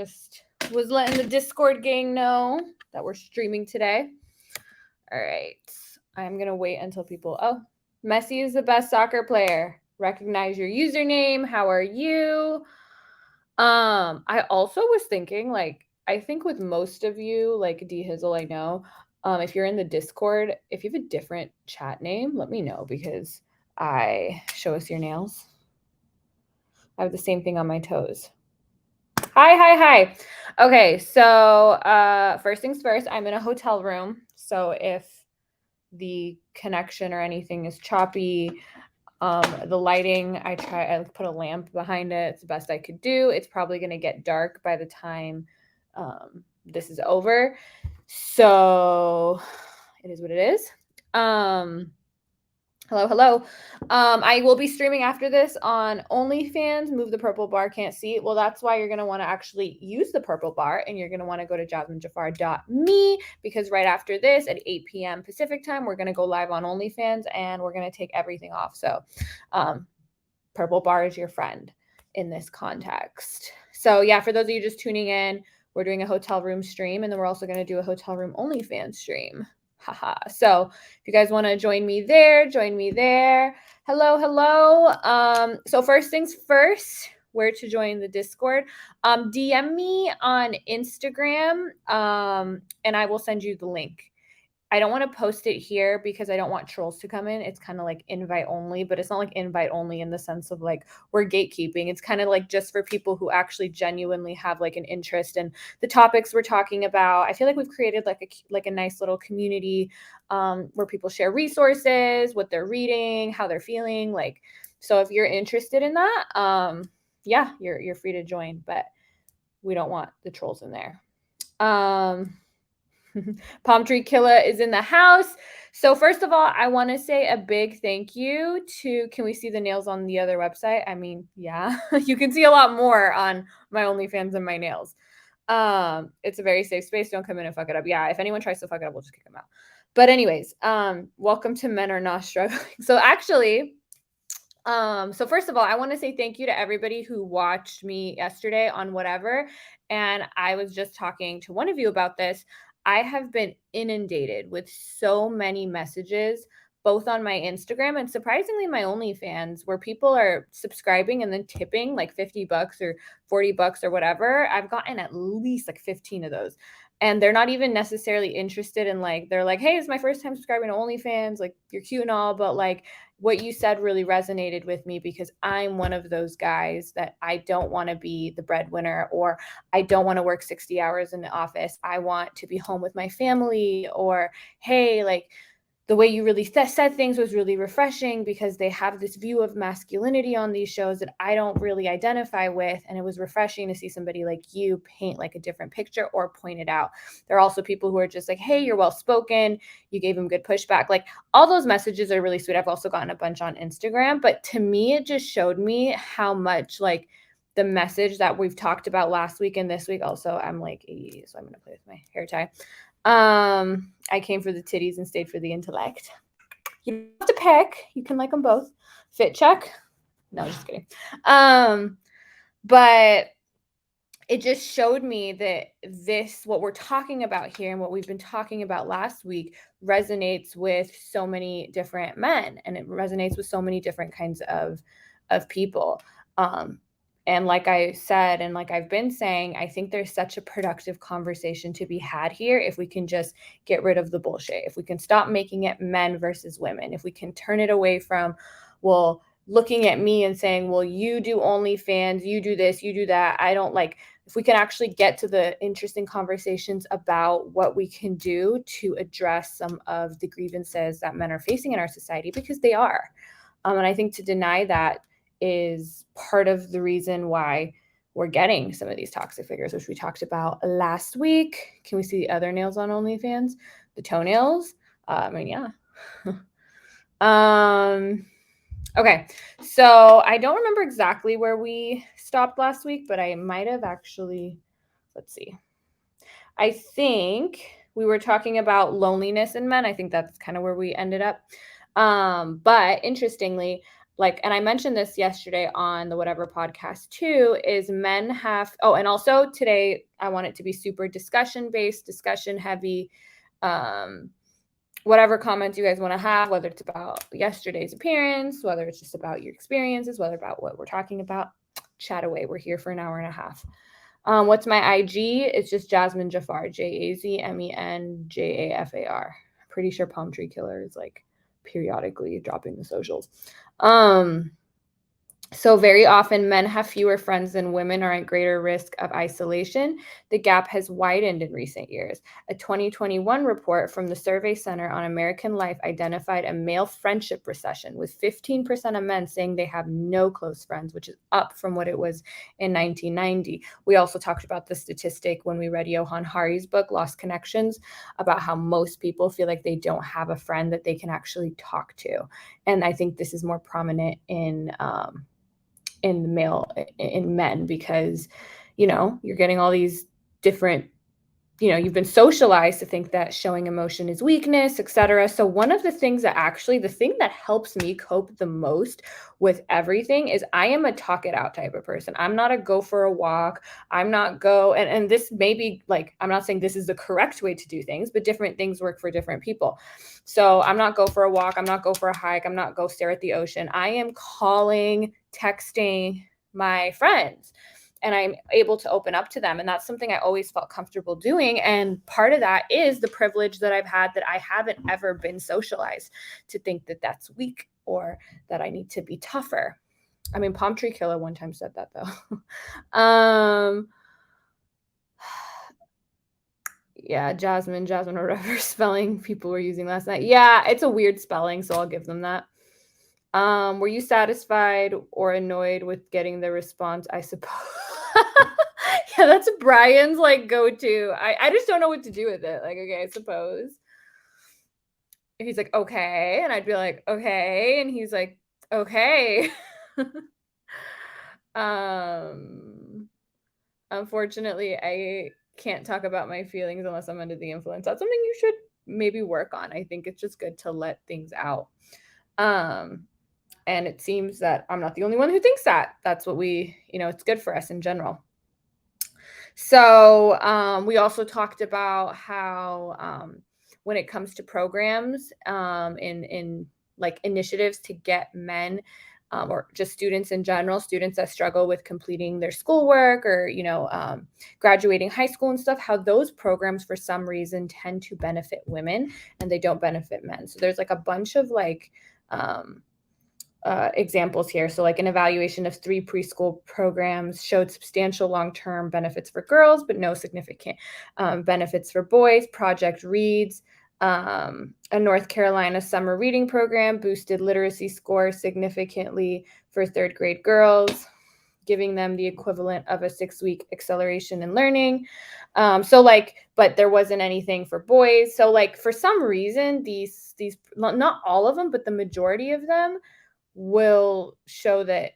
just was letting the Discord gang know that we're streaming today. All right. I'm going to wait until people... Oh, Messi is the best soccer player. Recognize your username. How are you? I also was thinking, like, I think with most of you, like D Hizzle, I know, if you're in the Discord, if you have a different chat name, let me know because show us your nails. I have the same thing on my toes. Hi. Okay, so first things first, I'm in a hotel room. So if the connection or anything is choppy, the lighting, I put a lamp behind it. It's the best I could do. It's probably going to get dark by the time this is over. So it is what it is. Hello. I will be streaming after this on OnlyFans. Move the purple bar, can't see. Well, that's why you're going to want to actually use the purple bar, and you're going to want to go to jasminejafar.me because right after this at 8 p.m. Pacific time, we're going to go live on OnlyFans, and we're going to take everything off. So purple bar is your friend in this context. So yeah, for those of you just tuning in, we're doing a hotel room stream, and then we're also going to do a hotel room OnlyFans stream. Haha. So if you guys want to join me there, join me there. Hello. So first things first, where to join the Discord. DM me on Instagram, and I will send you the link. I don't want to post it here because I don't want trolls to come in. It's kind of like invite only, but it's not like invite only in the sense of like we're gatekeeping. It's kind of like just for people who actually genuinely have like an interest in the topics we're talking about. I feel like we've created like a nice little community where people share resources, what they're reading, how they're feeling. Like, so if you're interested in that, yeah, you're free to join, but we don't want the trolls in there. Palm Tree Killa is in the house. So first of all, I want to say a big thank you to, can we see the nails on the other website? I mean, yeah, you can see a lot more on my OnlyFans than my nails. It's a very safe space. Don't come in and fuck it up. Yeah, if anyone tries to fuck it up, we'll just kick them out. But anyways, welcome to Men Are Not Struggling. So actually, so first of all, I want to say thank you to everybody who watched me yesterday on whatever. And I was just talking to one of you about this. I have been inundated with so many messages, both on my Instagram and surprisingly my OnlyFans, where people are subscribing and then tipping like $50 or $40 or whatever. I've gotten at least like 15 of those. And they're not even necessarily interested in like, they're like, hey, it's my first time subscribing to OnlyFans. Like, you're cute and all, but like, what you said really resonated with me because I'm one of those guys that I don't want to be the breadwinner, or I don't want to work 60 hours in the office. I want to be home with my family, or, hey, like, the way you really said things was really refreshing because they have this view of masculinity on these shows that I don't really identify with. And it was refreshing to see somebody like you paint like a different picture or point it out. There are also people who are just like, hey, you're well-spoken. You gave them good pushback. Like, all those messages are really sweet. I've also gotten a bunch on Instagram, but to me, it just showed me how much like the message that we've talked about last week and this week. Also, I'm like, so I'm going to play with my hair tie. I came for the titties and stayed for the intellect. You don't have to pick. You can like them both. Fit check. No, just kidding. But it just showed me that what we're talking about here and what we've been talking about last week resonates with so many different men, and it resonates with so many different kinds of people. And like I said, and like I've been saying, I think there's such a productive conversation to be had here if we can just get rid of the bullshit. If we can stop making it men versus women. If we can turn it away from, well, looking at me and saying, well, you do OnlyFans, you do this, you do that. I don't like, if we can actually get to the interesting conversations about what we can do to address some of the grievances that men are facing in our society, because they are. And I think to deny that is part of the reason why we're getting some of these toxic figures, which we talked about last week. Can we see the other nails on OnlyFans? The toenails? I mean, yeah. Okay, so I don't remember exactly where we stopped last week, but I might have actually, let's see. I think we were talking about loneliness in men. I think that's kind of where we ended up. But interestingly, like, and I mentioned this yesterday on the Whatever podcast too, is men have, oh, and also today I want it to be super discussion based, discussion heavy. Whatever comments you guys want to have, whether it's about yesterday's appearance, whether it's just about your experiences, whether about what we're talking about, chat away. We're here for an hour and a half. What's my IG? It's just Jasmine Jafar, JAZMENJAFAR. Pretty sure Palm Tree Killer is like periodically dropping the socials. So very often men have fewer friends than women are at greater risk of isolation. The gap has widened in recent years. A 2021 report from the Survey Center on American Life identified a male friendship recession, with 15% of men saying they have no close friends, which is up from what it was in 1990. We also talked about the statistic when we read Johan Hari's book, Lost Connections, about how most people feel like they don't have a friend that they can actually talk to. And I think this is more prominent in men, because you're getting all these different, you've been socialized to think that showing emotion is weakness, etc. So one of the things that actually, the thing that helps me cope the most with everything is I am a talk it out type of person. I'm not a go for a walk. I'm not and this may be like, I'm not saying this is the correct way to do things, but different things work for different people. So I'm not go for a walk. I'm not go for a hike. I'm not go stare at the ocean. I am calling, texting my friends, and I'm able to open up to them. And that's something I always felt comfortable doing. And part of that is the privilege that I've had, that I haven't ever been socialized to think that that's weak or that I need to be tougher. I mean, Palm Tree Killer one time said that though. Yeah, Jasmine, or whatever spelling people were using last night. Yeah, it's a weird spelling, so I'll give them that. Were you satisfied or annoyed with getting the response, I suppose? Yeah, that's Brian's like go-to. I just don't know what to do with it. Like, okay, I suppose. He's like, okay. And I'd be like, okay. And he's like, okay. Unfortunately, I can't talk about my feelings unless I'm under the influence. That's something you should maybe work on. I think it's just good to let things out. And it seems that I'm not the only one who thinks that. That's what it's good for us in general. So we also talked about how when it comes to programs in like initiatives to get men or just students in general, students that struggle with completing their schoolwork or, graduating high school and stuff, how those programs for some reason tend to benefit women and they don't benefit men. So there's like a bunch of like examples here. So like an evaluation of 3 preschool programs showed substantial long-term benefits for girls, but no significant benefits for boys. Project Reads, a North Carolina summer reading program, boosted literacy scores significantly for 3rd grade girls, giving them the equivalent of a 6-week acceleration in learning. But there wasn't anything for boys. So like for some reason, these not all of them, but the majority of them will show that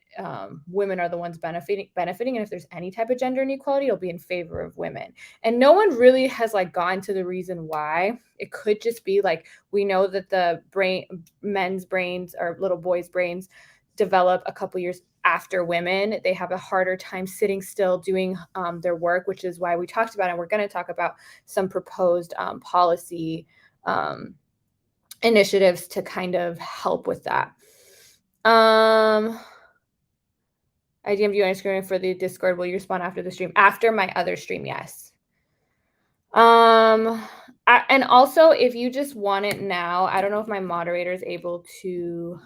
women are the ones benefiting, and if there's any type of gender inequality, it'll be in favor of women. And no one really has like gone to the reason why. It could just be like, we know that men's brains or little boys' brains develop a couple years after women. They have a harder time sitting still doing their work, which is why we talked about, and we're going to talk about some proposed policy initiatives to kind of help with that. I DM'd you on Instagram for the Discord. Will you respond after the stream? After my other stream, yes. And also, if you just want it now, I don't know if my moderator is able to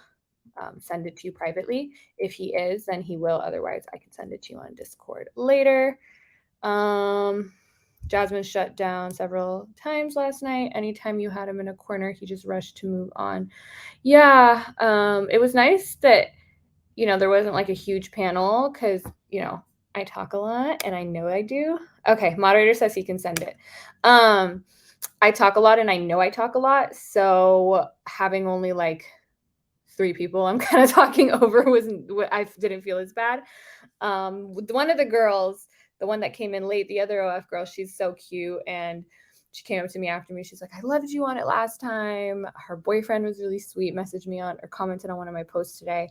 send it to you privately. If he is, then he will. Otherwise, I can send it to you on Discord later. Jasmine shut down several times last night. Anytime you had him in a corner, he just rushed to move on. Yeah, it was nice that, there wasn't like a huge panel because, I talk a lot and I know I do. Okay, moderator says he can send it. I talk a lot and I know I talk a lot. So having only like 3 people I'm kind of talking over I didn't feel as bad. One of the girls, the one that came in late, the other OF girl, she's so cute, and she came up to me after me. She's like, I loved you on it last time. Her boyfriend was really sweet, messaged me on or commented on one of my posts today.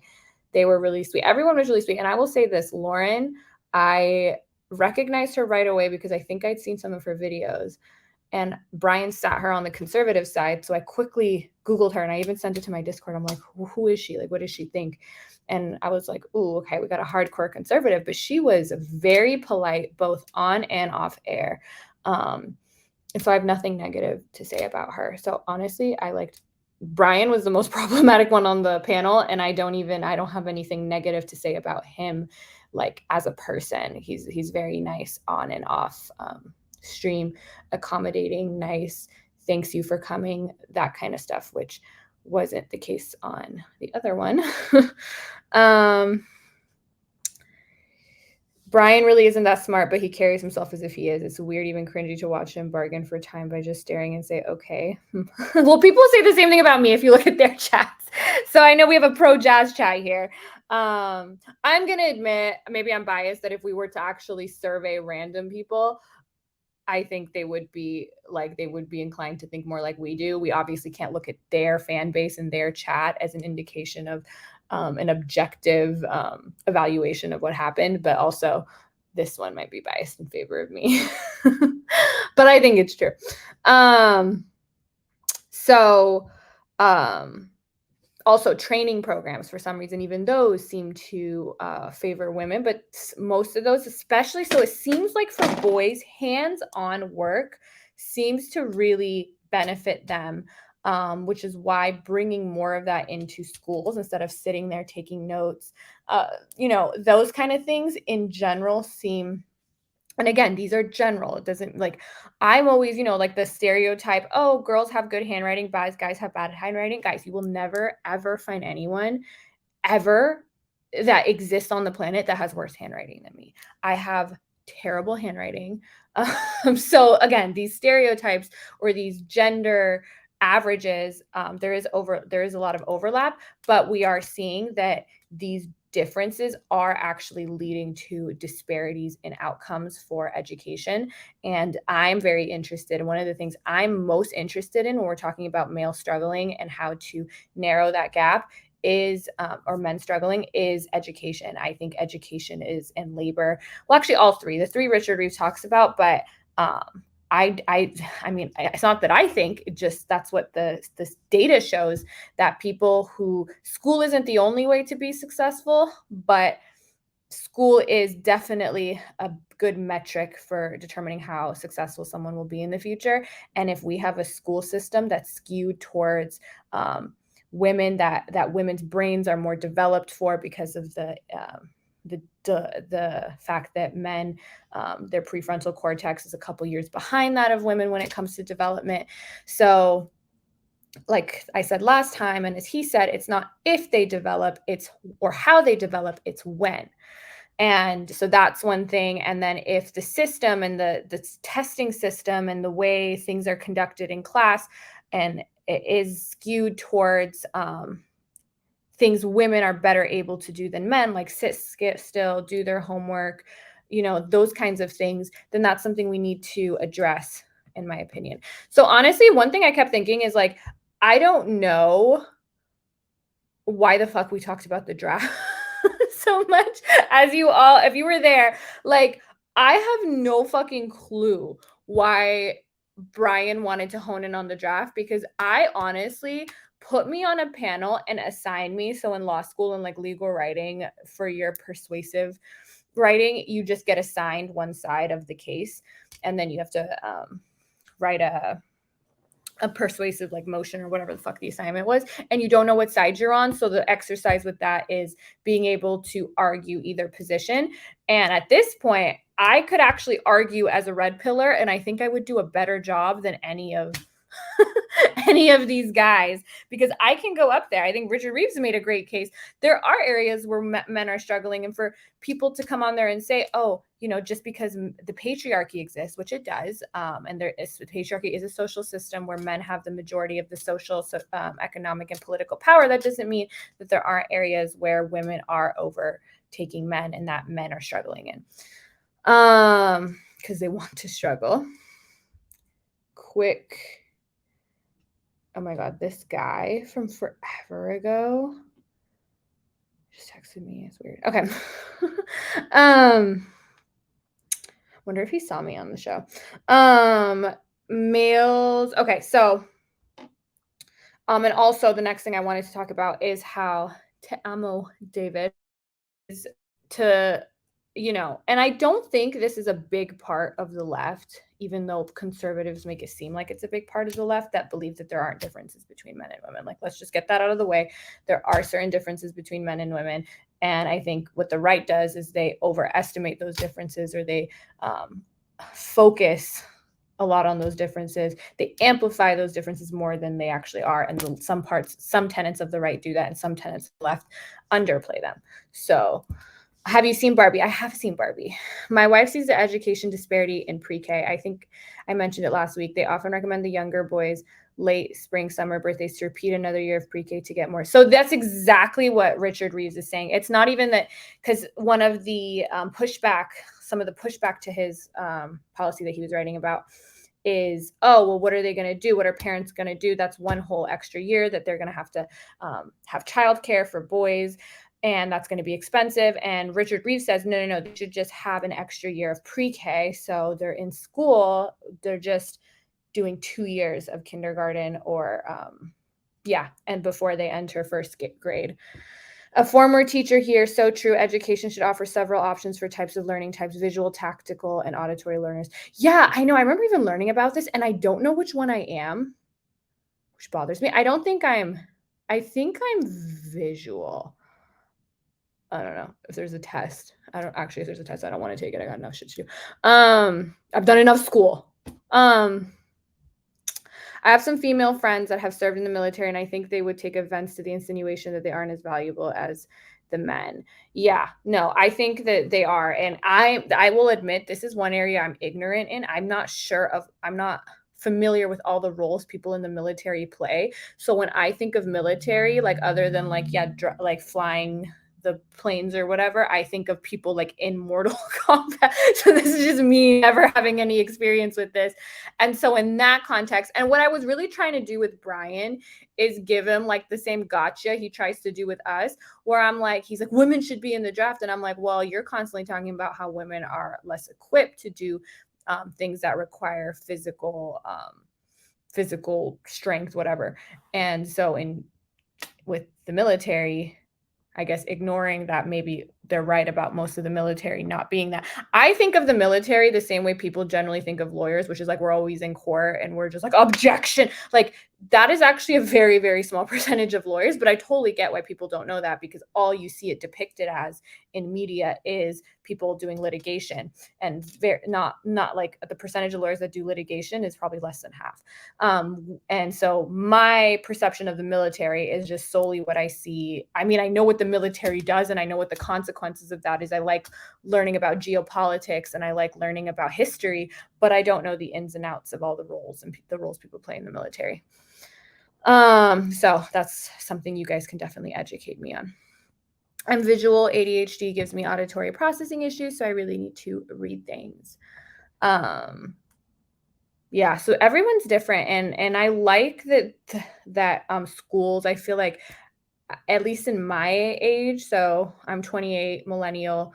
They were really sweet. Everyone was really sweet. And I will say this, Lauren, I recognized her right away because I think I'd seen some of her videos. And Brian sat her on the conservative side. So I quickly Googled her and I even sent it to my Discord. I'm like, who is she? Like, what does she think? And I was like, ooh, okay, we got a hardcore conservative. But she was very polite, both on and off air. And so I have nothing negative to say about her. So honestly, I liked Brian was the most problematic one on the panel. And I don't have anything negative to say about him, like as a person. He's very nice on and off stream, accommodating, nice, thanks you for coming, that kind of stuff, which wasn't the case on the other one. Brian really isn't that smart, but he carries himself as if he is. It's weird, even cringy to watch him bargain for time by just staring and say, okay. Well, people say the same thing about me if you look at their chats. So I know we have a pro jazz chat here. I'm going to admit, maybe I'm biased, that if we were to actually survey random people, I think they would be inclined to think more like we do. We obviously can't look at their fan base and their chat as an indication of an objective evaluation of what happened, but also this one might be biased in favor of me. But I think it's true. Also training programs, for some reason, even those seem to favor women, but most of those, especially, so it seems like for boys, hands-on work seems to really benefit them, which is why bringing more of that into schools instead of sitting there taking notes, those kind of things in general seem. And again, these are general. It doesn't, like, I'm always, like the stereotype, oh, girls have good handwriting, guys have bad handwriting. Guys, you will never, ever find anyone ever that exists on the planet that has worse handwriting than me. I have terrible handwriting. So again, these stereotypes or these gender averages, there is a lot of overlap, but we are seeing that these differences are actually leading to disparities in outcomes for education. And I'm very interested. And one of the things I'm most interested in when we're talking about male struggling and how to narrow that gap is, or men struggling, is education. I think education is, and labor. Well, actually, all three. The three Richard Reeves talks about, but I mean, it's not that I think, it just that's what this data shows, that people who school isn't the only way to be successful, but school is definitely a good metric for determining how successful someone will be in the future. And if we have a school system that's skewed towards women, that women's brains are more developed for, because of the fact that men, their prefrontal cortex is a couple years behind that of women when it comes to development. So like I said last time, and as he said, it's not if they develop, it's or how they develop, it's when. And so that's one thing. And then if the system and the testing system and the way things are conducted in class, and it is skewed towards things women are better able to do than men, like sit still, do their homework, those kinds of things, then that's something we need to address, in my opinion. So honestly, one thing I kept thinking is, like, I don't know why the fuck we talked about the draft so much, as if you were there, like, I have no fucking clue why Brian wanted to hone in on the draft, because I honestly, put me on a panel and assign me. So in law school and like legal writing, for your persuasive writing, you just get assigned one side of the case, and then you have to write a persuasive, like, motion or whatever the fuck the assignment was, and you don't know what side you're on. So the exercise with that is being able to argue either position. And at this point, I could actually argue as a red pillar, and I think I would do a better job than any of any of these guys, because I can go up there. I think Richard Reeves made a great case. There are areas where men are struggling, and for people to come on there and say, oh, just because the patriarchy exists, which it does, and the patriarchy is a social system where men have the majority of the social, economic, and political power, that doesn't mean that there aren't areas where women are overtaking men and that men are struggling in, because they want to struggle. Quick. Oh my God, this guy from forever ago Just texted me. It's weird. Okay. um, wonder if he saw me on the show. Males. Okay, so and also the next thing I wanted to talk about is how Te amo David is to, and I don't think this is a big part of the left, even though conservatives make it seem like it's a big part of the left that believes that there aren't differences between men and women. Like, let's just get that out of the way. There are certain differences between men and women. And I think what the right does is they overestimate those differences, or they focus a lot on those differences. They amplify those differences more than they actually are. And some tenets of the right do that, and some tenets of the left underplay them. So, have you seen Barbie? I have seen Barbie. My wife sees the education disparity in pre-K. I think I mentioned it last week. They often recommend the younger boys late spring, summer birthdays to repeat another year of pre-K to get more. So that's exactly what Richard Reeves is saying. It's not even that, because one of the some of the pushback to his policy that he was writing about is, oh, well, what are they going to do? What are parents going to do? That's one whole extra year that they're going to have childcare for boys, and that's going to be expensive. And Richard Reeves says, no, they should just have an extra year of pre-K. So they're in school, they're just doing 2 years of kindergarten, or and before they enter first grade. A former teacher here, so true. Education should offer several options for types of learning types: visual, tactical, and auditory learners. Yeah, I know. I remember even learning about this, and I don't know which one I am, which bothers me. I think I'm visual. I don't know if there's a test. If there's a test, I don't want to take it. I got enough shit to do. I've done enough school. I have some female friends that have served in the military, and I think they would take offense to the insinuation that they aren't as valuable as the men. Yeah, no, I think that they are. And I will admit, this is one area I'm ignorant in. I'm not familiar with all the roles people in the military play. So when I think of military, like, other than like, like flying the planes or whatever, I think of people like in Mortal Kombat. So this is just me never having any experience with this. And so in that context, and what I was really trying to do with Brian is give him like the same gotcha he tries to do with us, where I'm like, he's like, women should be in the draft. And I'm like, well, you're constantly talking about how women are less equipped to do things that require physical strength, whatever. And so with the military, I guess ignoring that maybe they're right about most of the military not being that. I think of the military the same way people generally think of lawyers, which is like, we're always in court and we're just like, objection. Like, that is actually a very, very small percentage of lawyers, but I totally get why people don't know that, because all you see it depicted as in media is people doing litigation, and not like the percentage of lawyers that do litigation is probably less than half. And so my perception of the military is just solely what I see. I mean, I know what the military does, and I know what the consequences of that is. I like learning about geopolitics, and I like learning about history, but I don't know the ins and outs of all the roles and the roles people play in the military. So that's something you guys can definitely educate me on. I'm visual. ADHD gives me auditory processing issues, so I really need to read things. Yeah, so everyone's different, and I like that schools, I feel like, at least in my age, so I'm 28, millennial,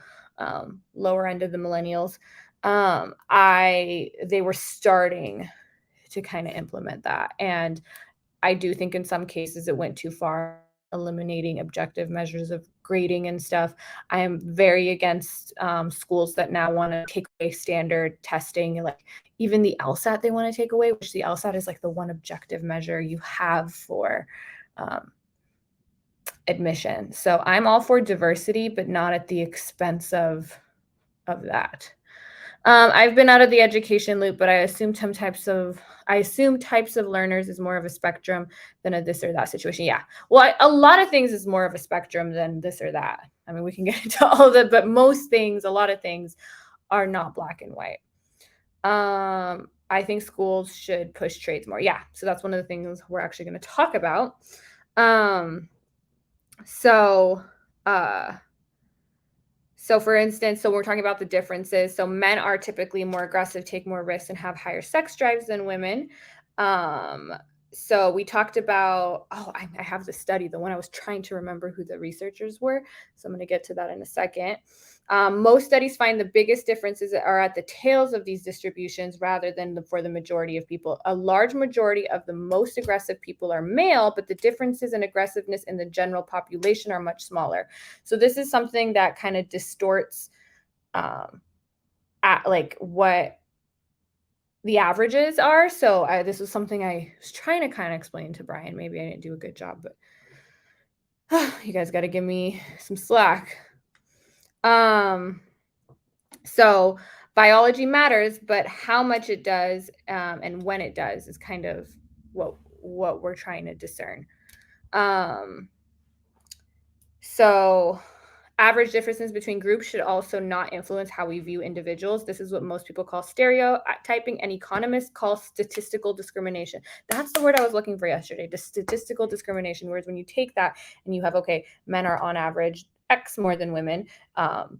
lower end of the millennials, they were starting to kind of implement that. And I do think in some cases it went too far, eliminating objective measures of grading and stuff. I am very against schools that now want to take away standard testing, like even the LSAT they want to take away, which the LSAT is like the one objective measure you have for admission. So I'm all for diversity, but not at the expense of that. I've been out of the education loop, but I assume types of learners is more of a spectrum than a this or that situation. Yeah. Well, a lot of things is more of a spectrum than this or that. I mean, we can get into all of it, but a lot of things are not black and white. I think schools should push trades more. Yeah. So that's one of the things we're actually going to talk about. So for instance, we're talking about the differences. So men are typically more aggressive, take more risks, and have higher sex drives than women. So we talked about, oh, I have the study, the one I was trying to remember who the researchers were. So I'm going to get to that in a second. Most studies find the biggest differences are at the tails of these distributions rather than for the majority of people. A large majority of the most aggressive people are male, but the differences in aggressiveness in the general population are much smaller. So this is something that kind of distorts like what the averages are. So this was something I was trying to kind of explain to Brian. Maybe I didn't do a good job, but you guys got to give me some slack. So biology matters, but how much it does and when it does is kind of what we're trying to discern. So average differences between groups should also not influence how we view individuals. This is what most people call stereotyping, and economists call statistical discrimination. That's the word I was looking for yesterday, the statistical discrimination, whereas when you take that and you have, okay, men are on average X more than women,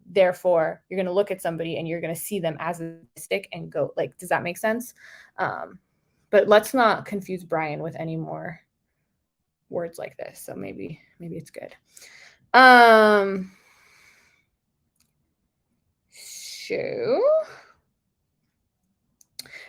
therefore you're going to look at somebody and you're going to see them as a statistic and go, like, does that make sense? But let's not confuse Brian with any more words like this. So maybe it's good. So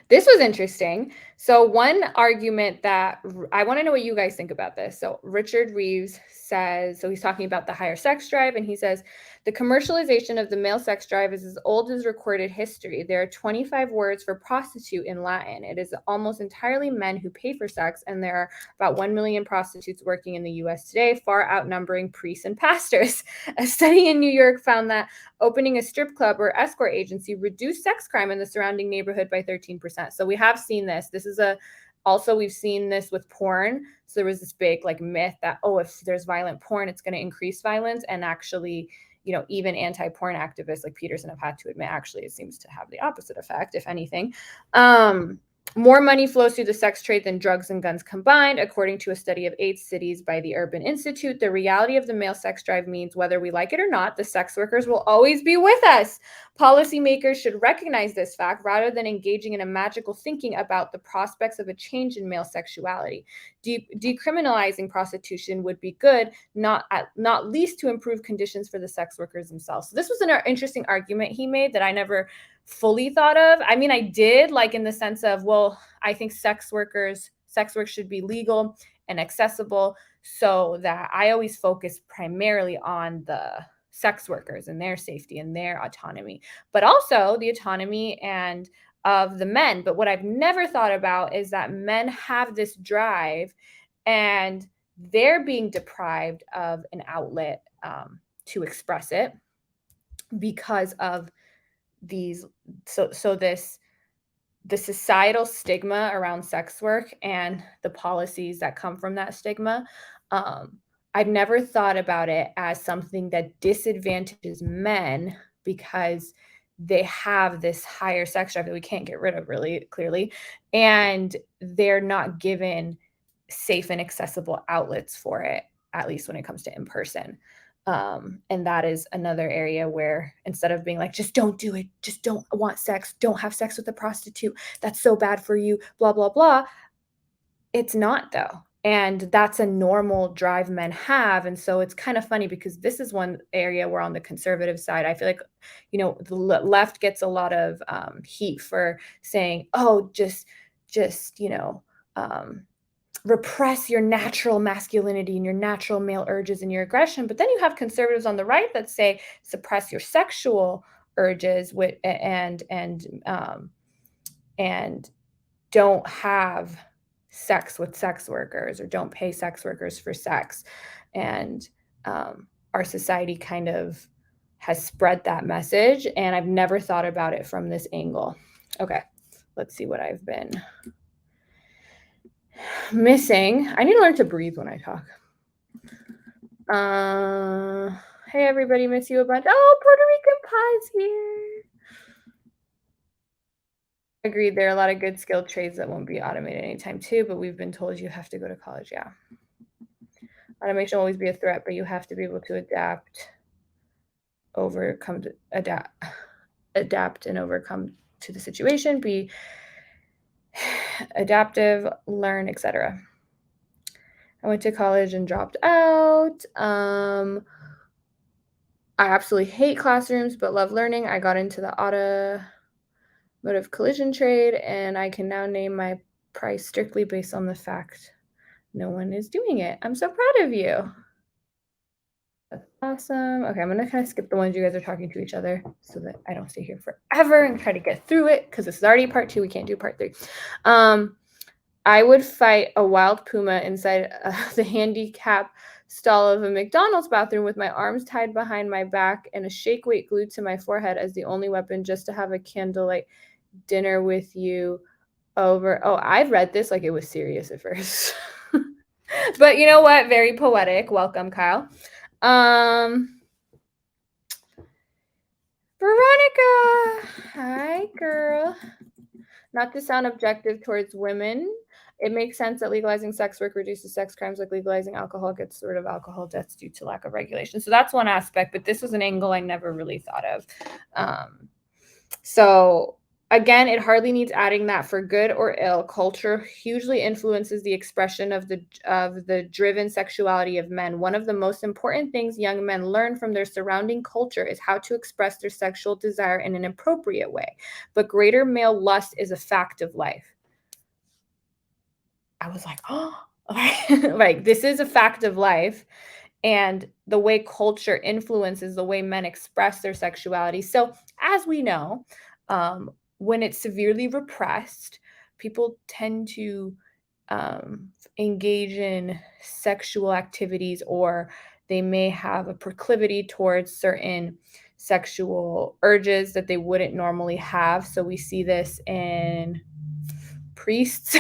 this was interesting. So one argument that I want to know what you guys think about this. So Richard Reeves says, so he's talking about the higher sex drive, and he says the commercialization of the male sex drive is as old as recorded history. There are 25 words for prostitute in Latin. It is almost entirely men who pay for sex, and there are about 1 million prostitutes working in the US today, far outnumbering priests and pastors. A study in New York found that opening a strip club or escort agency reduced sex crime in the surrounding neighborhood by 13%. So we have seen this. This is also we've seen this with porn. So there was this big like myth that, oh, if there's violent porn, it's going to increase violence. And actually, even anti-porn activists like Peterson have had to admit, actually, it seems to have the opposite effect, if anything. More money flows through the sex trade than drugs and guns combined, according to a study of 8 cities by the Urban Institute. The reality of the male sex drive means whether we like it or not, the sex workers will always be with us. Policymakers should recognize this fact rather than engaging in a magical thinking about the prospects of a change in male sexuality. Decriminalizing prostitution would be good, not least to improve conditions for the sex workers themselves. So this was an interesting argument he made that I never fully thought of. I mean, I did, like, in the sense of, well, I think sex work should be legal and accessible, so that I always focus primarily on the sex workers and their safety and their autonomy, but also the autonomy and of the men. But what I've never thought about is that men have this drive and they're being deprived of an outlet to express it because of these the societal stigma around sex work and the policies that come from that stigma. I've never thought about it as something that disadvantages men because they have this higher sex drive that we can't get rid of, really clearly, and they're not given safe and accessible outlets for it, at least when it comes to in person. And that is another area where instead of being like, just don't do it, just don't want sex, don't have sex with a prostitute, that's so bad for you, blah, blah, blah. It's not, though. And that's a normal drive men have. And so it's kind of funny because this is one area where on the conservative side, I feel like, the left gets a lot of heat for saying, oh, just, repress your natural masculinity and your natural male urges and your aggression. But then you have conservatives on the right that say suppress your sexual urges and don't have sex with sex workers or don't pay sex workers for sex. And our society kind of has spread that message. And I've never thought about it from this angle. Okay, let's see what I've been missing. I need to learn to breathe when I talk. Hey everybody, miss you a bunch. Oh, Puerto Rican Pie's here. Agreed, there are a lot of good skilled trades that won't be automated anytime too, but we've been told you have to go to college. Yeah. Automation will always be a threat, but you have to be able to adapt and overcome to the situation, be adaptive, learn, etc. I went to college and dropped out. I absolutely hate classrooms, but love learning. I got into the automotive collision trade, and I can now name my price strictly based on the fact no one is doing it. I'm so proud of you. That's awesome. Okay, I'm gonna kind of skip the ones you guys are talking to each other so that I don't stay here forever and try to get through it because this is already part two. We can't do part three. Um, I would fight a wild puma inside the handicap stall of a McDonald's bathroom with my arms tied behind my back and a shake weight glued to my forehead as the only weapon just to have a candlelight dinner with you over. Oh, I'd read this like it was serious at first. But you know what? Very poetic. Welcome, Kyle. Um, Veronica. Hi, girl. Not to sound objective towards women, it makes sense that legalizing sex work reduces sex crimes, like legalizing alcohol gets rid of alcohol deaths due to lack of regulation. So that's one aspect, but this was an angle I never really thought of. So again, it hardly needs adding that for good or ill, culture hugely influences the expression of the driven sexuality of men. One of the most important things young men learn from their surrounding culture is how to express their sexual desire in an appropriate way. But greater male lust is a fact of life. I was like, oh, like this is a fact of life. And the way culture influences the way men express their sexuality. So, as we know, when it's severely repressed, people tend to engage in sexual activities, or they may have a proclivity towards certain sexual urges that they wouldn't normally have. So, we see this in priests.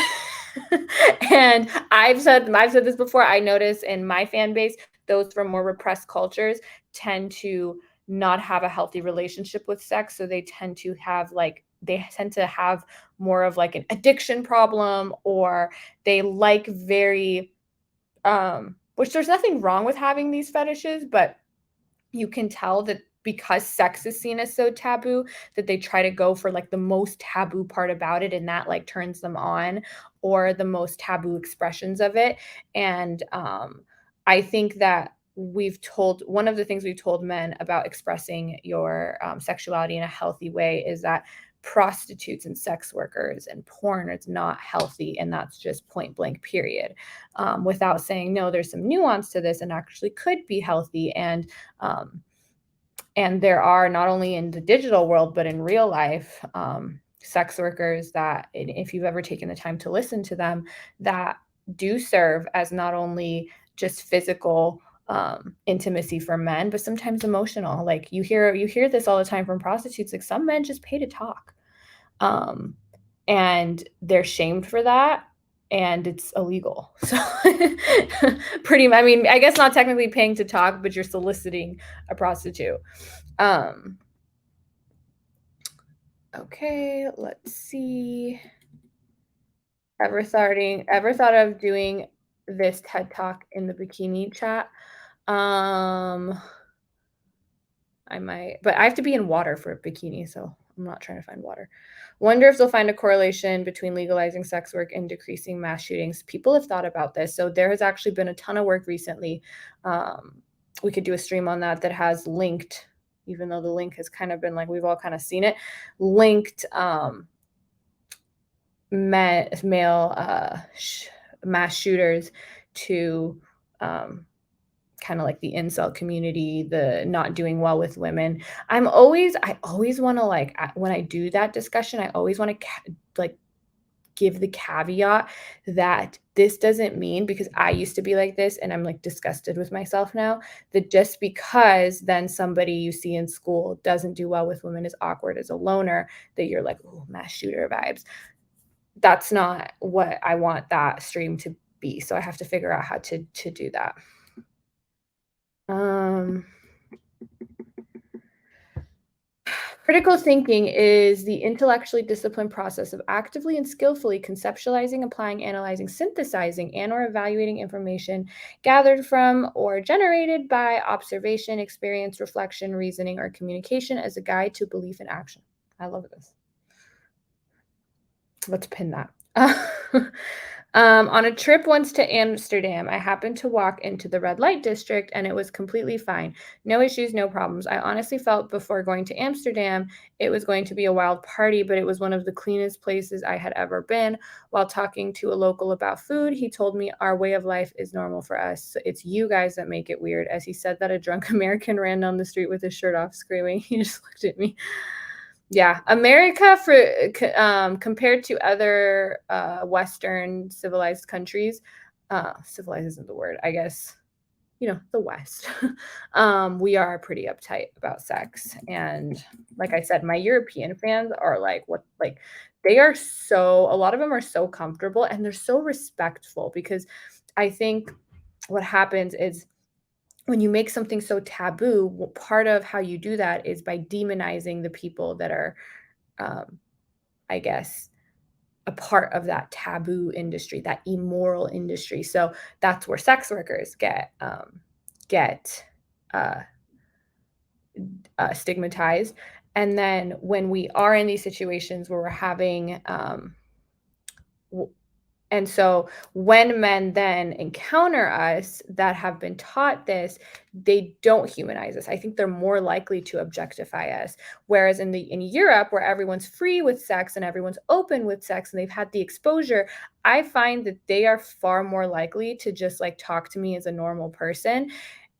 And I've said this before. I notice in my fan base, those from more repressed cultures tend to not have a healthy relationship with sex. So they tend to have more of like an addiction problem, or they like very which there's nothing wrong with having these fetishes, but you can tell that because sex is seen as so taboo, that they try to go for like the most taboo part about it, and that like turns them on, or the most taboo expressions of it. And I think that one of the things we've told men about expressing your sexuality in a healthy way is that prostitutes and sex workers and porn is not healthy, and that's just point blank period, without saying no, there's some nuance to this and actually could be healthy. And there are, not only in the digital world, but in real life, sex workers that, if you've ever taken the time to listen to them, that do serve as not only just physical intimacy for men, but sometimes emotional. Like you hear this all the time from prostitutes. Like some men just pay to talk, um, and they're shamed for that, and it's illegal. So I mean, I guess not technically paying to talk, but you're soliciting a prostitute. Um, okay, let's see. Ever thought of doing this TED Talk in the bikini chat? Um, I might, but I have to be in water for a bikini, so I'm not trying to find water. Wonder if they'll find a correlation between legalizing sex work and decreasing mass shootings. People have thought about this. So there has actually been a ton of work recently. We could do a stream on that has linked, even though the link has kind of been like we've all kind of seen it, linked male mass shooters to kind of like the incel community, the not doing well with women. I always want to like when I do that discussion, I always want to like give the caveat that this doesn't mean, because I used to be like this and I'm like disgusted with myself now, that just because then somebody you see in school doesn't do well with women, is awkward as a loner, that you're like, oh, mass shooter vibes. That's not what I want that stream to be. So I have to figure out how to do that. Um, Critical thinking is the intellectually disciplined process of actively and skillfully conceptualizing, applying, analyzing, synthesizing, and/or evaluating information gathered from or generated by observation, experience, reflection, reasoning, or communication as a guide to belief and action. I love this. Let's pin that. On a trip once to Amsterdam, I happened to walk into the red light district and it was completely fine. No issues, no problems. I honestly felt before going to Amsterdam it was going to be a wild party, but it was one of the cleanest places I had ever been. While talking to a local about food, he told me our way of life is normal for us. So it's you guys that make it weird. As he said that, a drunk American ran down the street with his shirt off, screaming. He just looked at me. Yeah, America compared to other, Western civilized countries, civilized isn't the word, I guess, the West. We are pretty uptight about sex, and like I said, my European fans are like, what like, they are so a lot of them are so comfortable, and they're so respectful because I think what happens is when you make something so taboo, part of how you do that is by demonizing the people that are um, I guess, a part of that taboo industry, that immoral industry. So that's where sex workers get uh, stigmatized. And then when we are in these situations where we're having and so when men then encounter us that have been taught this, they don't humanize us. I think they're more likely to objectify us. Whereas in Europe, where everyone's free with sex and everyone's open with sex and they've had the exposure, I find that they are far more likely to just like talk to me as a normal person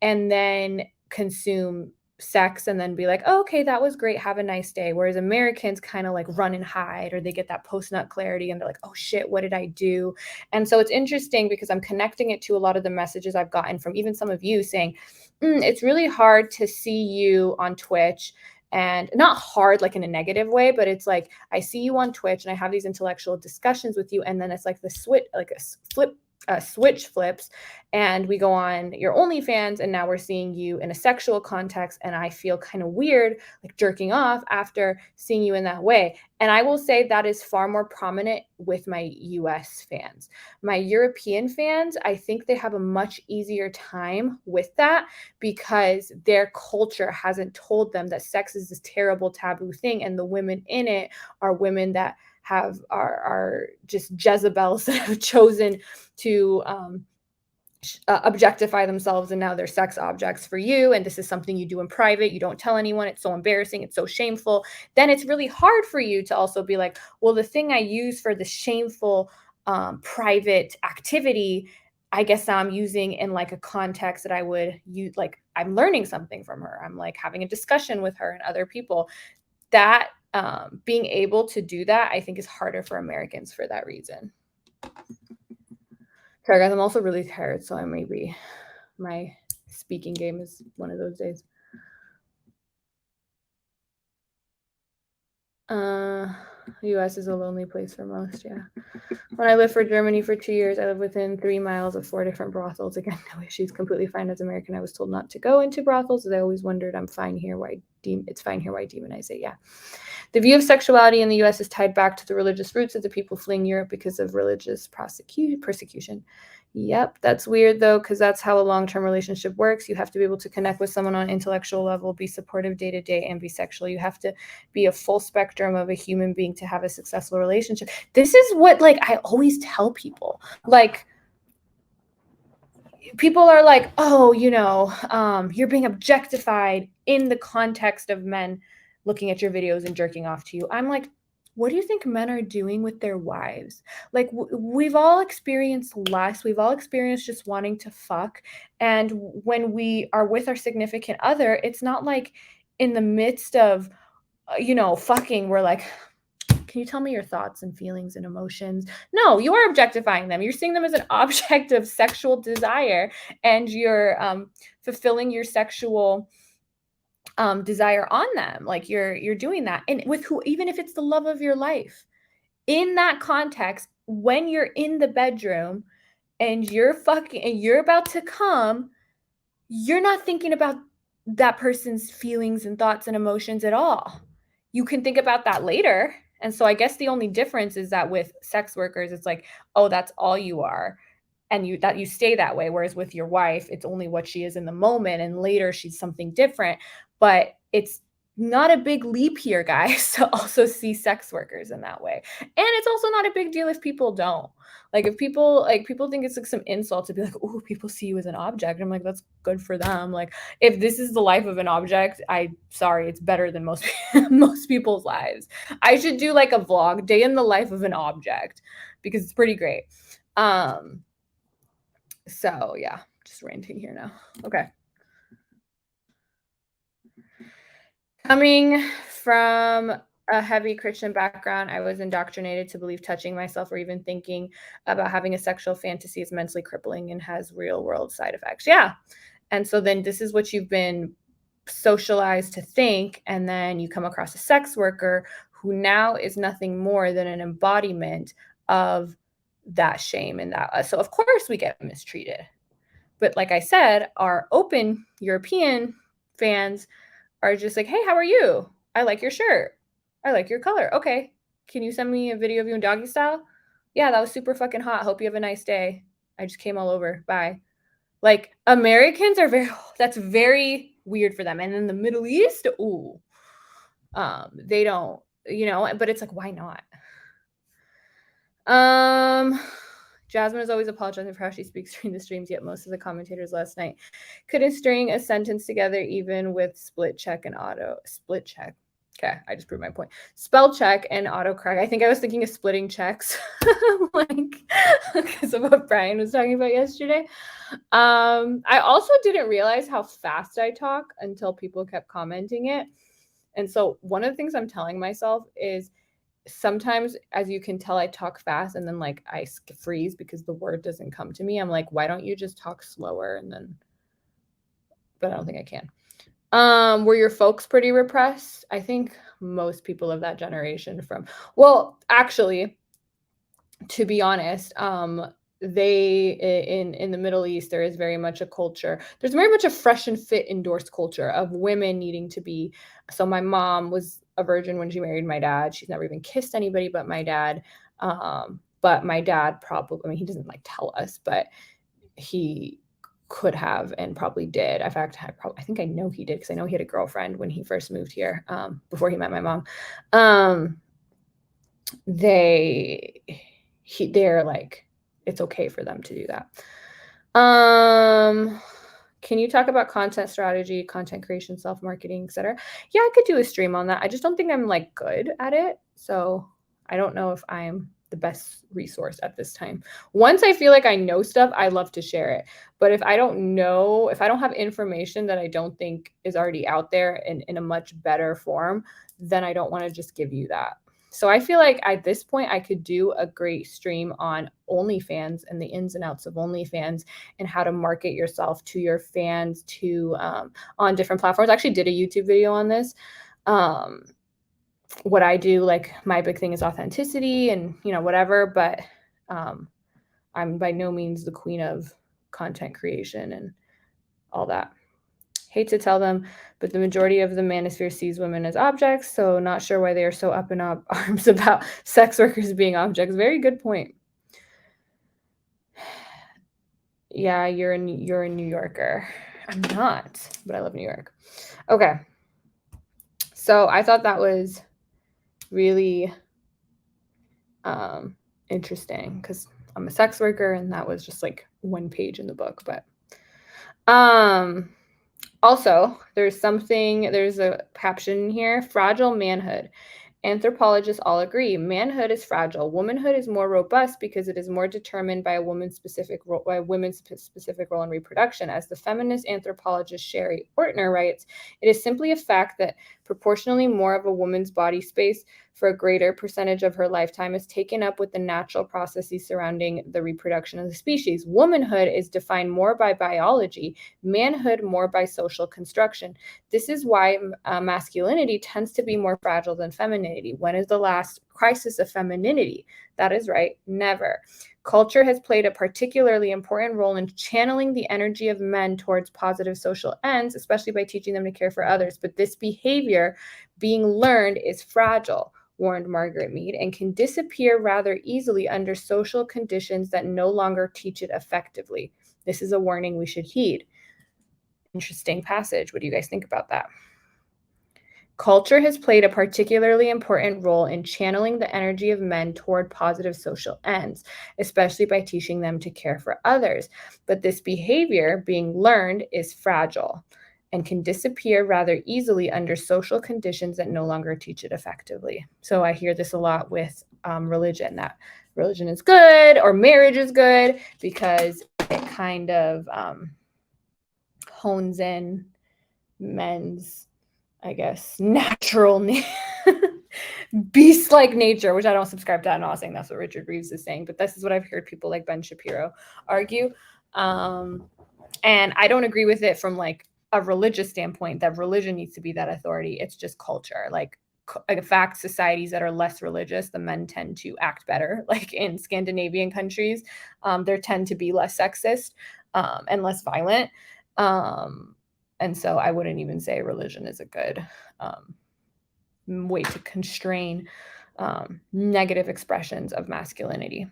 and then consume sex and then be like, oh, okay, that was great. Have a nice day. Whereas Americans kind of like run and hide or they get that post nut clarity and they're like, oh shit, what did I do? And so it's interesting because I'm connecting it to a lot of the messages I've gotten from even some of you saying, it's really hard to see you on Twitch and not hard like in a negative way, but it's like I see you on Twitch and I have these intellectual discussions with you. And then it's like the switch, like a flip switch flips and we go on your OnlyFans and now we're seeing you in a sexual context and I feel kind of weird like jerking off after seeing you in that way. And I will say that is far more prominent with my US fans. My European fans, I think they have a much easier time with that because their culture hasn't told them that sex is this terrible taboo thing and the women in it are women that are just Jezebels that have chosen to objectify themselves and now they're sex objects for you and this is something you do in private, you don't tell anyone, it's so embarrassing, it's so shameful, then it's really hard for you to also be like, well, the thing I use for the shameful private activity, I guess I'm using in like a context that I would use, like I'm learning something from her, I'm like having a discussion with her and other people. That being able to do that, I think is harder for Americans for that reason. Sorry, guys, I'm also really tired, so I may be my speaking game is one of those days. Uh, US is a lonely place for most, yeah. When I lived for Germany for 2 years, I lived within 3 miles of 4 different brothels. Again, no issues, completely fine as American. I was told not to go into brothels, as I always wondered, I'm fine here, it's fine here, why demonize it? Yeah. The view of sexuality in the US is tied back to the religious roots of the people fleeing Europe because of religious persecution. Yep, that's weird though, because that's how a long-term relationship works. You have to be able to connect with someone on an intellectual level, be supportive day to day, and be sexual. You have to be a full spectrum of a human being to have a successful relationship. This is what like I always tell people. Like people are like, oh, you're being objectified in the context of men looking at your videos and jerking off to you. I'm like, what do you think men are doing with their wives? Like, we've all experienced lust. We've all experienced just wanting to fuck. And when we are with our significant other, it's not like in the midst of, fucking, we're like, can you tell me your thoughts and feelings and emotions? No, you are objectifying them. You're seeing them as an object of sexual desire, and you're fulfilling your sexual desire on them. Like you're doing that, and with who, even if it's the love of your life. In that context, when you're in the bedroom and you're fucking and you're about to come, you're not thinking about that person's feelings and thoughts and emotions at all. You can think about that later. And so I guess the only difference is that with sex workers, it's like, oh, that's all you are. And you stay that way. Whereas with your wife, it's only what she is in the moment. And later she's something different. But it's not a big leap here, guys, to also see sex workers in that way. And it's also not a big deal if people don't. Like if people think it's like some insult to be like, oh, people see you as an object. I'm like, that's good for them. Like if this is the life of an object, sorry, it's better than most most people's lives. I should do like a vlog, day in the life of an object, because it's pretty great. So yeah, just ranting here now. Okay. Coming from a heavy Christian background, I was indoctrinated to believe touching myself or even thinking about having a sexual fantasy is mentally crippling and has real world side effects. Yeah. And so then this is what you've been socialized to think. And then you come across a sex worker who now is nothing more than an embodiment of that shame and that. So, of course, we get mistreated. But like I said, our open European fans are just like, hey, how are you? I like your shirt. I like your color. Okay. Can you send me a video of you in doggy style? Yeah, that was super fucking hot. Hope you have a nice day. I just came all over. Bye. Like Americans are that's very weird for them. And in the Middle East, ooh, they don't, but it's like, why not? Jasmine is always apologizing for how she speaks during the streams, yet most of the commentators last night couldn't string a sentence together even with split check. Okay, I just proved my point. Spell check and autocorrect. I think I was thinking of splitting checks, like because of what Brian was talking about yesterday. I also didn't realize how fast I talk until people kept commenting it. And so one of the things I'm telling myself is sometimes, as you can tell, I talk fast and then like I freeze because the word doesn't come to me. I'm like, why don't you just talk slower? And then, but I don't think I can. Were your folks pretty repressed? I think most people of that generation well, actually, to be honest, they in the Middle East, there is very much a culture. There's very much a fresh and fit endorsed culture of women needing to be. So my mom was a virgin when she married my dad. She's never even kissed anybody but my dad. But my dad probably, I mean, he doesn't like tell us, but he could have and probably did. In fact, I think I know he did because I know he had a girlfriend when he first moved here, before he met my mom. They're like, it's okay for them to do that. Can you talk about content strategy, content creation, self-marketing, etc.? Yeah, I could do a stream on that. I just don't think I'm like good at it. So I don't know if I'm the best resource at this time. Once I feel like I know stuff, I love to share it. But if I don't have information that I don't think is already out there in a much better form, then I don't want to just give you that. So I feel like at this point, I could do a great stream on OnlyFans and the ins and outs of OnlyFans and how to market yourself to your fans on different platforms. I actually did a YouTube video on this. What I do, like my big thing is authenticity and, whatever, but I'm by no means the queen of content creation and all that. Hate to tell them, but the majority of the manosphere sees women as objects, so not sure why they are so up in arms about sex workers being objects. Very good point. Yeah, you're a New Yorker. I'm not, but I love New York. Okay. So I thought that was really interesting because I'm a sex worker and that was just like one page in the book. But also, there's a caption here, fragile manhood. Anthropologists all agree manhood is fragile. Womanhood is more robust because it is more determined by women's specific role in reproduction. As the feminist anthropologist Sherry Ortner writes, it is simply a fact that proportionally more of a woman's body space for a greater percentage of her lifetime is taken up with the natural processes surrounding the reproduction of the species. Womanhood is defined more by biology, manhood more by social construction. This is why masculinity tends to be more fragile than femininity. When is the last crisis of femininity? That is right, never. Culture has played a particularly important role in channeling the energy of men towards positive social ends, especially by teaching them to care for others. But this behavior being learned is fragile, warned Margaret Mead, and can disappear rather easily under social conditions that no longer teach it effectively. This is a warning we should heed. Interesting passage. What do you guys think about that? Culture has played a particularly important role in channeling the energy of men toward positive social ends, especially by teaching them to care for others. But this behavior, being learned, is fragile and can disappear rather easily under social conditions that no longer teach it effectively. So I hear this a lot with religion, that religion is good or marriage is good because it kind of hones in men's, I guess, natural beast-like nature, which I don't subscribe to. I'm not saying that's what Richard Reeves is saying, but this is what I've heard people like Ben Shapiro argue. And I don't agree with it from like a religious standpoint, that religion needs to be that authority. It's just culture. Like, in fact, societies that are less religious, the men tend to act better. Like in Scandinavian countries, there tend to be less sexist and less violent. And so I wouldn't even say religion is a good way to constrain negative expressions of masculinity.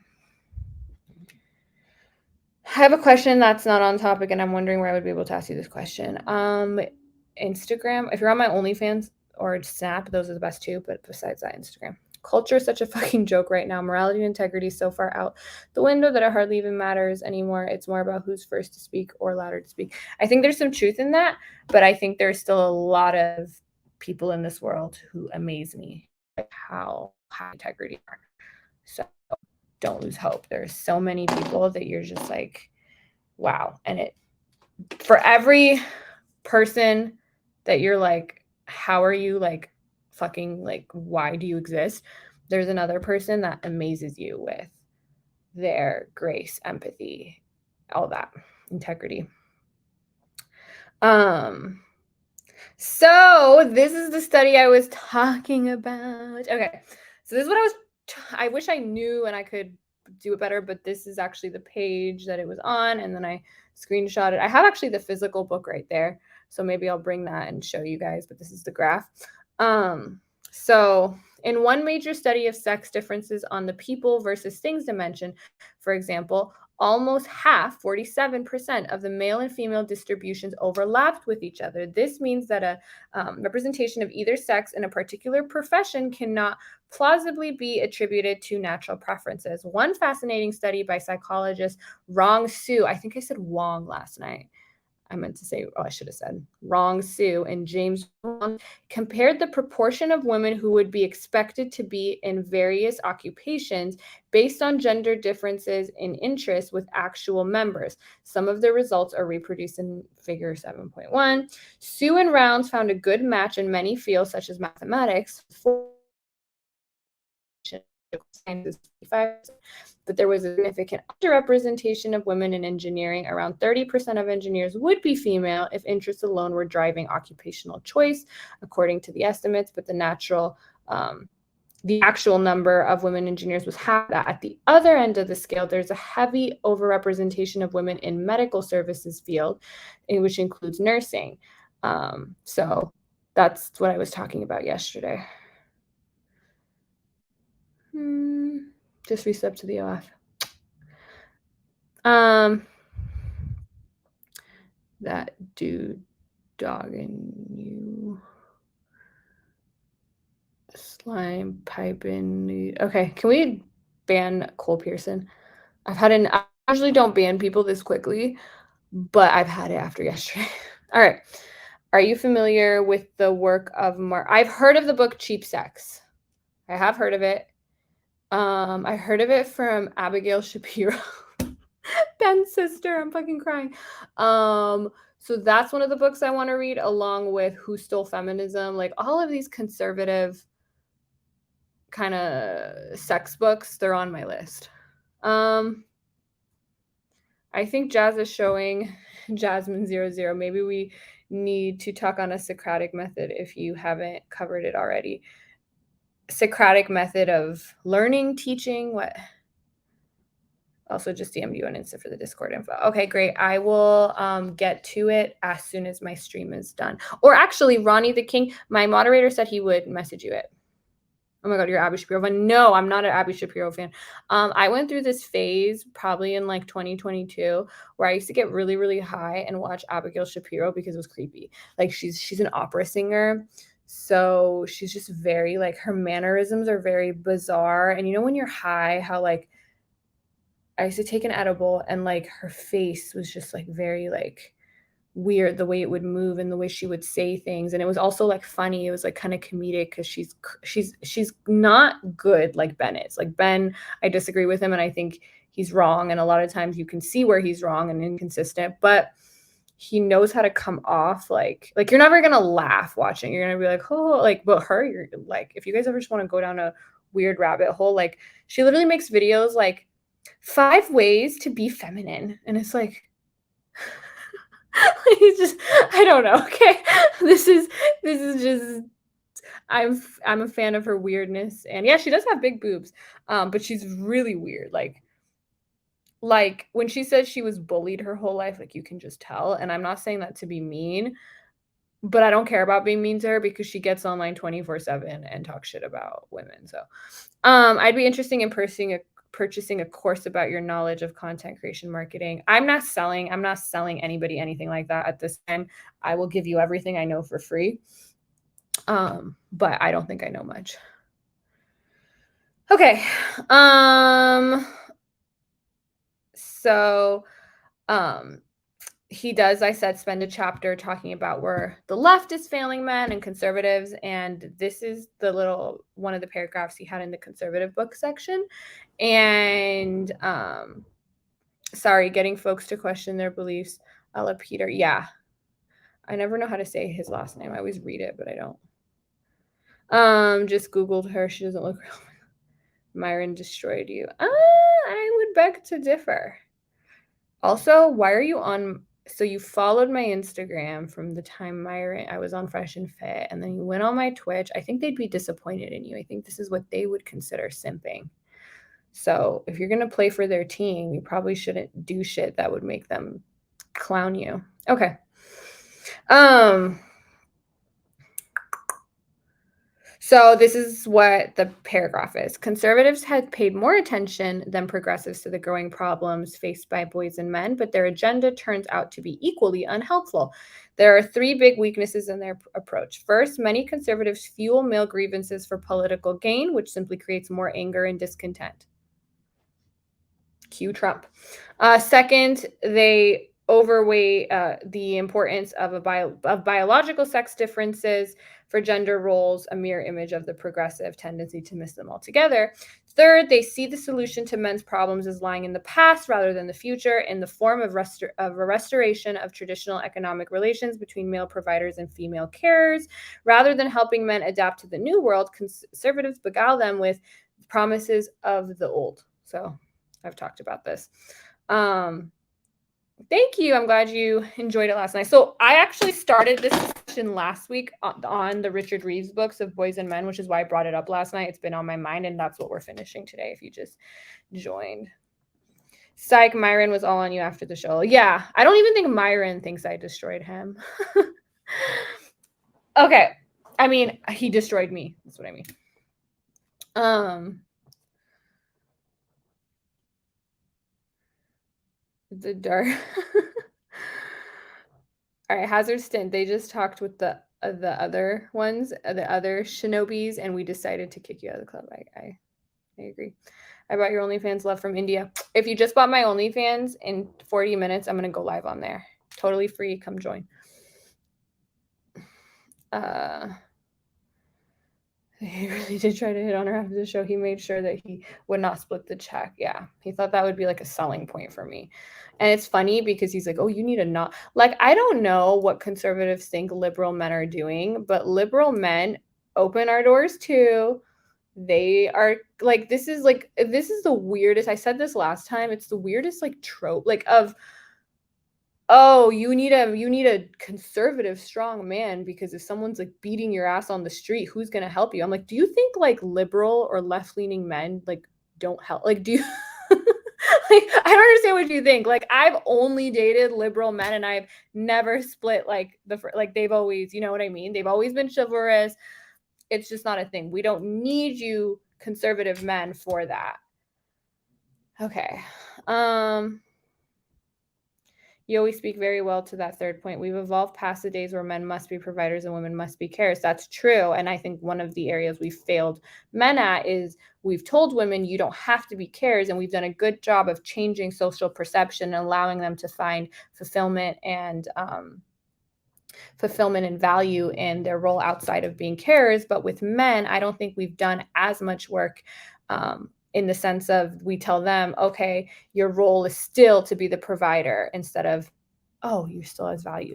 I have a question that's not on topic, and I'm wondering where I would be able to ask you this question. Instagram, if you're on my OnlyFans or Snap, those are the best two, but besides that, Instagram. Culture is such a fucking joke right now. Morality and integrity is so far out the window that it hardly even matters anymore. It's more about who's first to speak or louder to speak. I think there's some truth in that, but I think there's still a lot of people in this world who amaze me, like how high integrity are. So don't lose hope. There's so many people that you're just like, wow. And it, for every person that you're like, how are you like fucking like, why do you exist? There's another person that amazes you with their grace, empathy, all that, integrity. So this is the study I was talking about. Okay. So this is what I wish I knew and I could do it better, but this is actually the page that it was on, and then I screenshot it. I have actually the physical book right there, so maybe I'll bring that and show you guys, but this is the graph. So in one major study of sex differences on the people versus things dimension, for example, almost half, 47% of the male and female distributions overlapped with each other. This means that a representation of either sex in a particular profession cannot plausibly be attributed to natural preferences. One fascinating study by psychologist Rong Su, I think I said Wong last night. I meant to say, I should have said Rong Su and James Wong, compared the proportion of women who would be expected to be in various occupations based on gender differences in interests with actual members. Some of the results are reproduced in figure 7.1. Su and Rounds found a good match in many fields such as mathematics, but there was a significant underrepresentation of women in engineering. Around 30% of engineers would be female if interests alone were driving occupational choice, according to the estimates, but the actual number of women engineers was half that. At the other end of the scale, there's a heavy overrepresentation of women in medical services field, which includes nursing. So that's what I was talking about yesterday. Just resub to the OF. That dude dogging you. Slime piping. Okay, can we ban Cole Pearson? I usually don't ban people this quickly, but I've had it after yesterday. All right. Are you familiar with the work of I've heard of the book Cheap Sex. I have heard of it. I heard of it from Abigail Shapiro. Ben's sister. I'm fucking crying. So that's one of the books I want to read, along with Who Stole Feminism. Like all of these conservative kind of sex books, they're on my list. I think Jazz is showing Jasmine00. Maybe we need to talk on a Socratic method if you haven't covered it already. Socratic method of learning, teaching, what? Also just DM'd you on Insta for the Discord info. Okay, great. I will get to it as soon as my stream is done. Or actually, Ronnie the King, my moderator said he would message you it. Oh my God, you're Abby Shapiro fan. No, I'm not an Abby Shapiro fan. I went through this phase probably in like 2022 where I used to get really, really high and watch Abigail Shapiro because it was creepy. Like she's an opera singer. So she's just very like her mannerisms are very bizarre. And you know when you're high, how like I used to take an edible and like her face was just like very like weird the way it would move and the way she would say things, and it was also like funny. It was like kind of comedic because she's not good like Ben is. Like Ben, I disagree with him and I think he's wrong, and a lot of times you can see where he's wrong and inconsistent, but he knows how to come off like you're never gonna laugh watching. You're gonna be like, oh, like, but her, you're like, if you guys ever just want to go down a weird rabbit hole, like she literally makes videos like 5 ways to be feminine, and it's like he's just I don't know. Okay. This is just I'm a fan of her weirdness. And yeah, she does have big boobs. But she's really weird. Like when she says she was bullied her whole life, like you can just tell. And I'm not saying that to be mean, but I don't care about being mean to her because she gets online 24/7 and talks shit about women. So I'd be interested in purchasing a course about your knowledge of content creation marketing. I'm not selling anybody anything like that at this time. I will give you everything I know for free. But I don't think I know much. Okay. So he does, I said, spend a chapter talking about where the left is failing men and conservatives. And this is the little one of the paragraphs he had in the conservative book section. And sorry, getting folks to question their beliefs. Ella Peter. Yeah. I never know how to say his last name. I always read it, but I don't. Just Googled her. She doesn't look real. Myron destroyed you. I would beg to differ. Also, why are you on? So you followed my Instagram from the time I was on Fresh and Fit, and then you went on my Twitch. I think they'd be disappointed in you. I think this is what they would consider simping. So if you're gonna play for their team, you probably shouldn't do shit that would make them clown you. Okay. So this is what the paragraph is. Conservatives have paid more attention than progressives to the growing problems faced by boys and men, but their agenda turns out to be equally unhelpful. There are 3 big weaknesses in their approach. First, many conservatives fuel male grievances for political gain, which simply creates more anger and discontent. Cue Trump. Second, they overweight the importance of biological sex differences for gender roles, a mirror image of the progressive tendency to miss them altogether. Third, they see the solution to men's problems as lying in the past rather than the future, in the form of a restoration of traditional economic relations between male providers and female carers. Rather than helping men adapt to the new world, conservatives beguile them with promises of the old. So I've talked about this. Thank you. I'm glad you enjoyed it last night. So I actually started this discussion last week on the Richard Reeves books of Boys and Men, which is why I brought it up last night. It's been on my mind, and that's what we're finishing today if you just joined. Psych, Myron was all on you after the show. Yeah, I don't even think Myron thinks I destroyed him. Okay. I mean, he destroyed me. That's what I mean. The dark. All right, Hazard Stint. They just talked with the other ones, the other shinobis, and we decided to kick you out of the club. I agree. I bought your OnlyFans love from India. If you just bought my OnlyFans in 40 minutes, I'm gonna go live on there. Totally free. Come join. He really did try to hit on her after the show. He made sure that he would not split the check. Yeah, he thought that would be like a selling point for me. And it's funny because he's like, oh, you need a not. Like, I don't know what conservatives think liberal men are doing, but liberal men open our doors too. They are like, this is the weirdest. I said this last time. It's the weirdest like trope, like of, oh, you need a conservative strong man because if someone's like beating your ass on the street, who's gonna help you? I'm like, do you think like liberal or left-leaning men like don't help? Like, do you like, I don't understand what you think. Like, I've only dated liberal men and I've never split like like they've always, you know what I mean? They've always been chivalrous. It's just not a thing. We don't need you conservative men for that. Okay. You always speak very well to that third point. We've evolved past the days where men must be providers and women must be carers. That's true. And I think one of the areas we failed men at is we've told women you don't have to be carers, and we've done a good job of changing social perception and allowing them to find fulfillment and value in their role outside of being carers. But with men, I don't think we've done as much work in the sense of we tell them, okay, your role is still to be the provider instead of, oh, you're still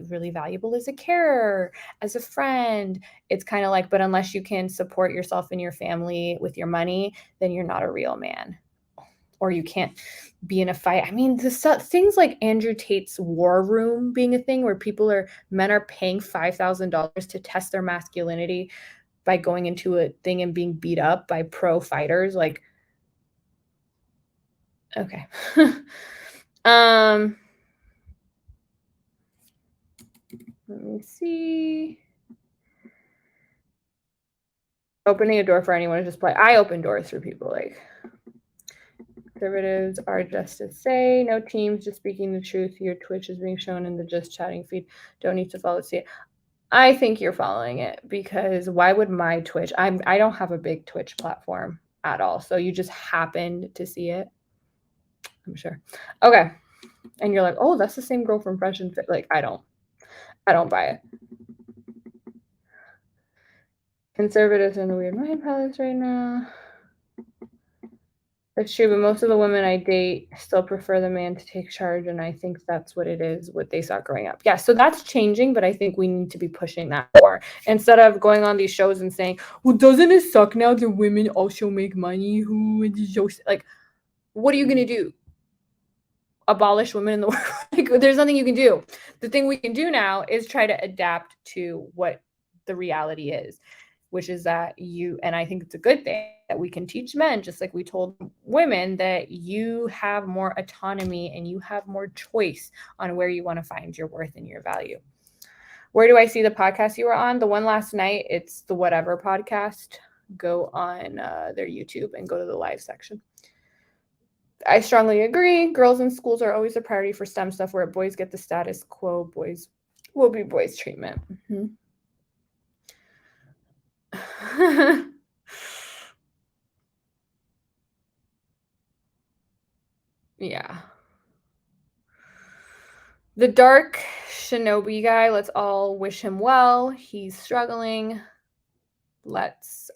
really valuable as a carer, as a friend. It's kind of like, but unless you can support yourself and your family with your money, then you're not a real man. Or you can't be in a fight. I mean, things like Andrew Tate's war room being a thing where men are paying $5,000 to test their masculinity by going into a thing and being beat up by pro fighters. Like, okay. Let me see. Opening a door for anyone to just play. I open doors for people. Like, conservatives are just to say, no teams, just speaking the truth. Your Twitch is being shown in the just chatting feed. Don't need to follow to see it. I think you're following it because why would my Twitch? I don't have a big Twitch platform at all. So you just happened to see it. I'm sure. Okay. And you're like, oh, that's the same girl from Fresh and Fit. Like, I don't buy it. Conservatives are in the weird mind palace right now. That's true, but most of the women I date still prefer the man to take charge, and I think that's what it is, what they saw growing up. Yeah, so that's changing, but I think we need to be pushing that more. Instead of going on these shows and saying, well, doesn't it suck now that women also make money? Like, what are you going to do? Abolish women in the world? Like, there's nothing you can do. The thing we can do now is try to adapt to what the reality is, which is that and I think it's a good thing that we can teach men, just like we told women, that you have more autonomy and you have more choice on where you want to find your worth and your value. Where do I see the podcast you were on? The one last night, it's the Whatever podcast. Go on their YouTube and go to the live section. I strongly agree. Girls in schools are always a priority for STEM stuff, where boys get the status quo, boys will be boys treatment. Mm-hmm. Yeah. The dark shinobi guy, let's all wish him well. He's struggling. Let's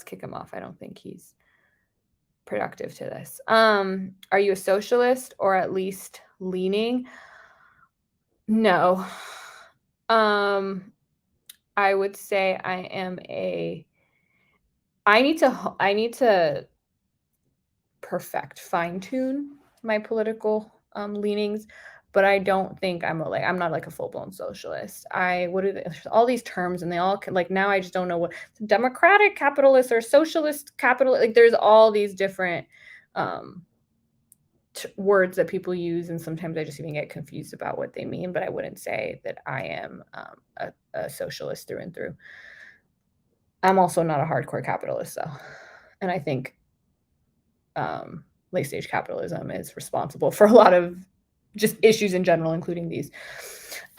kick him off. I don't think he's productive to this. Are you a socialist or at least leaning? No. I would say I need to fine tune my political leanings, but I don't think I'm not like a full-blown socialist. There's all these terms and they all like, now I just don't know what democratic capitalist or socialist capitalist, like there's all these different words that people use, and sometimes I just even get confused about what they mean, but I wouldn't say that I am a socialist through and through. I'm also not a hardcore capitalist though, and I think late stage capitalism is responsible for a lot of just issues in general, including these.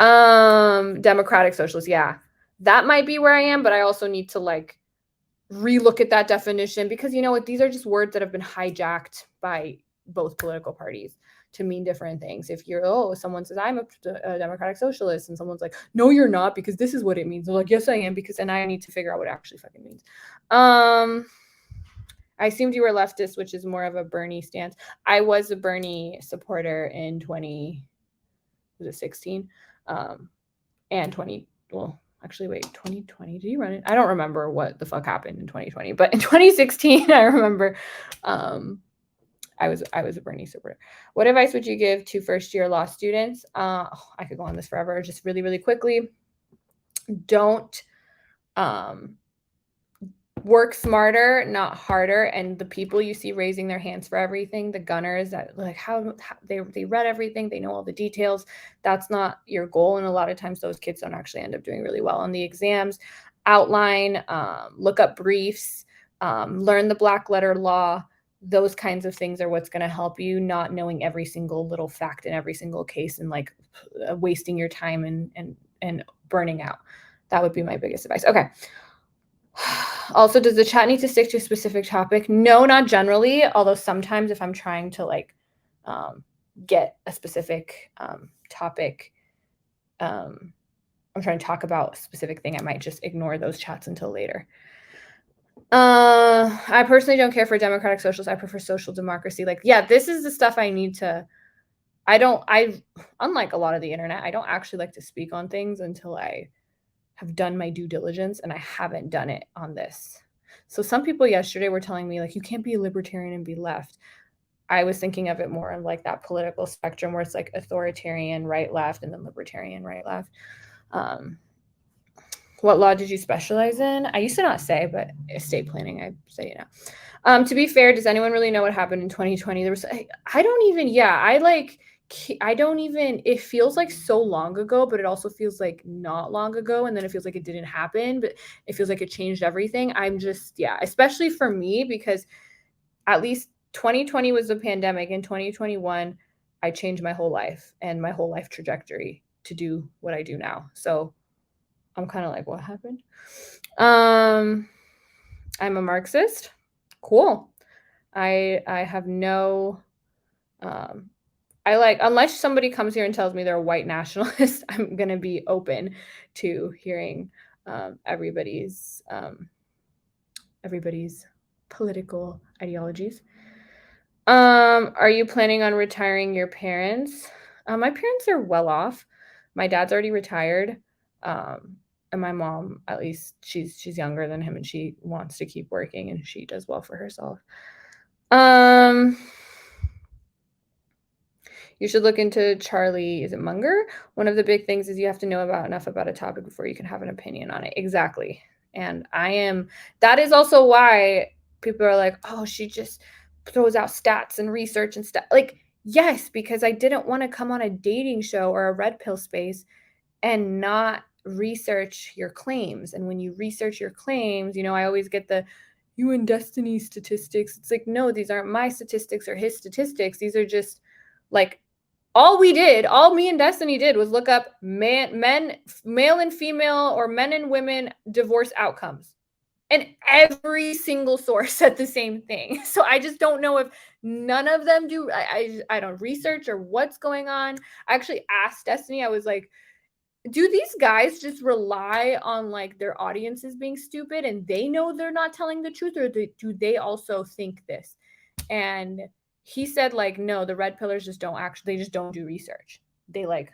Democratic socialist, yeah, that might be where I am, but I also need to like relook at that definition, because you know what, these are just words that have been hijacked by both political parties to mean different things. If someone says I'm a democratic socialist, and someone's like, no, you're not, because this is what it means. They're like, yes, I am, because, and I need to figure out what it actually fucking means. I assumed you were leftist, which is more of a Bernie stance. I was a Bernie supporter in 2016, and 20. Well, actually, wait, 2020. Did you run it? I don't remember what the fuck happened in 2020, but in 2016, I remember I was a Bernie supporter. What advice would you give to first-year law students? I could go on this forever. Just really, really quickly. Don't work smarter, not harder. And the people you see raising their hands for everything, the gunners that like how they read everything, they know all the details. That's not your goal. And a lot of times those kids don't actually end up doing really well on the exams. Outline, look up briefs, learn the black letter law, those kinds of things are what's going to help you, not knowing every single little fact in every single case and like wasting your time and burning out. That would be my biggest advice. Okay. Also, does the chat need to stick to a specific topic? No, not generally. Although sometimes if I'm trying to like get a specific topic, I'm trying to talk about a specific thing, I might just ignore those chats until later. I personally don't care for democratic socialists. I prefer social democracy. Like, yeah, this is the stuff I need to. Unlike a lot of the internet, I don't actually like to speak on things until I have done my due diligence, and I haven't done it on this. So some people yesterday were telling me like, you can't be a libertarian and be left. I was thinking of it more in like that political spectrum where it's like authoritarian right left and then libertarian right left. What law did you specialize in? I used to not say, but estate planning, I say it now. To be fair, does anyone really know what happened in 2020? There was, I don't even, yeah, I don't even, it feels like so long ago, but it also feels like not long ago. And then it feels like it didn't happen, but it feels like it changed everything. I'm just, yeah, especially for me, because at least 2020 was the pandemic. In 2021, I changed my whole life and my whole life trajectory to do what I do now. So I'm kind of like, what happened? I'm a Marxist. Cool. I have no I like, unless somebody comes here and tells me they're a white nationalist, I'm gonna be open to hearing everybody's political ideologies. Are you planning on retiring your parents? My parents are well off. My dad's already retired. And my mom, at least she's younger than him and she wants to keep working and she does well for herself. You should look into Charlie, is it Munger? One of the big things is you have to know enough about a topic before you can have an opinion on it. Exactly. And that is also why people are like, oh, she just throws out stats and research and stuff. Like, yes, because I didn't want to come on a dating show or a red pill space and not research your claims. And when you research your claims, I always get the you and Destiny statistics. It's like, no, these aren't my statistics or his statistics. These are just like all me and Destiny did was look up male and female or men and women divorce outcomes. And every single source said the same thing. So I just don't know if none of them do. I don't research or what's going on. I actually asked Destiny, I was like, do these guys just rely on like their audiences being stupid and they know they're not telling the truth, or do they also think this? And he said like, no, the red pillars just don't do research. They like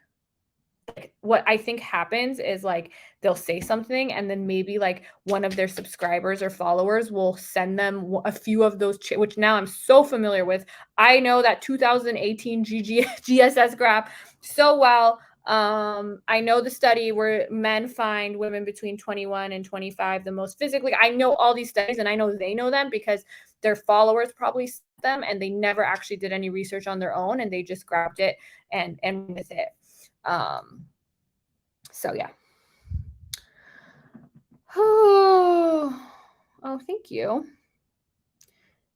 what I think happens is like they'll say something and then maybe like one of their subscribers or followers will send them a few of those which now I'm so familiar with. I know that 2018 GSS graph so well. I know the study where men find women between 21 and 25 the most physically. I know all these studies and I know they know them because their followers probably sent them and they never actually did any research on their own and they just grabbed it and with it. So yeah. Oh, thank you.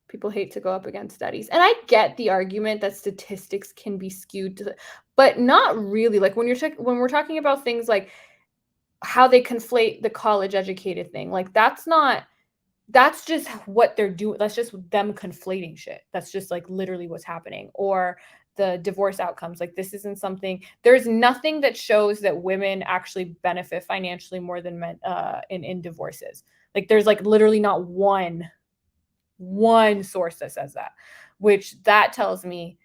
People hate to go up against studies. And I get the argument that statistics can be skewed but not really. Like when we're talking about things like how they conflate the college educated thing, like that's just what they're doing. That's just them conflating shit. That's just like literally what's happening. Or the divorce outcomes. Like this isn't something, there's nothing that shows that women actually benefit financially more than men in divorces. Like there's like literally not one source that says that, which that tells me,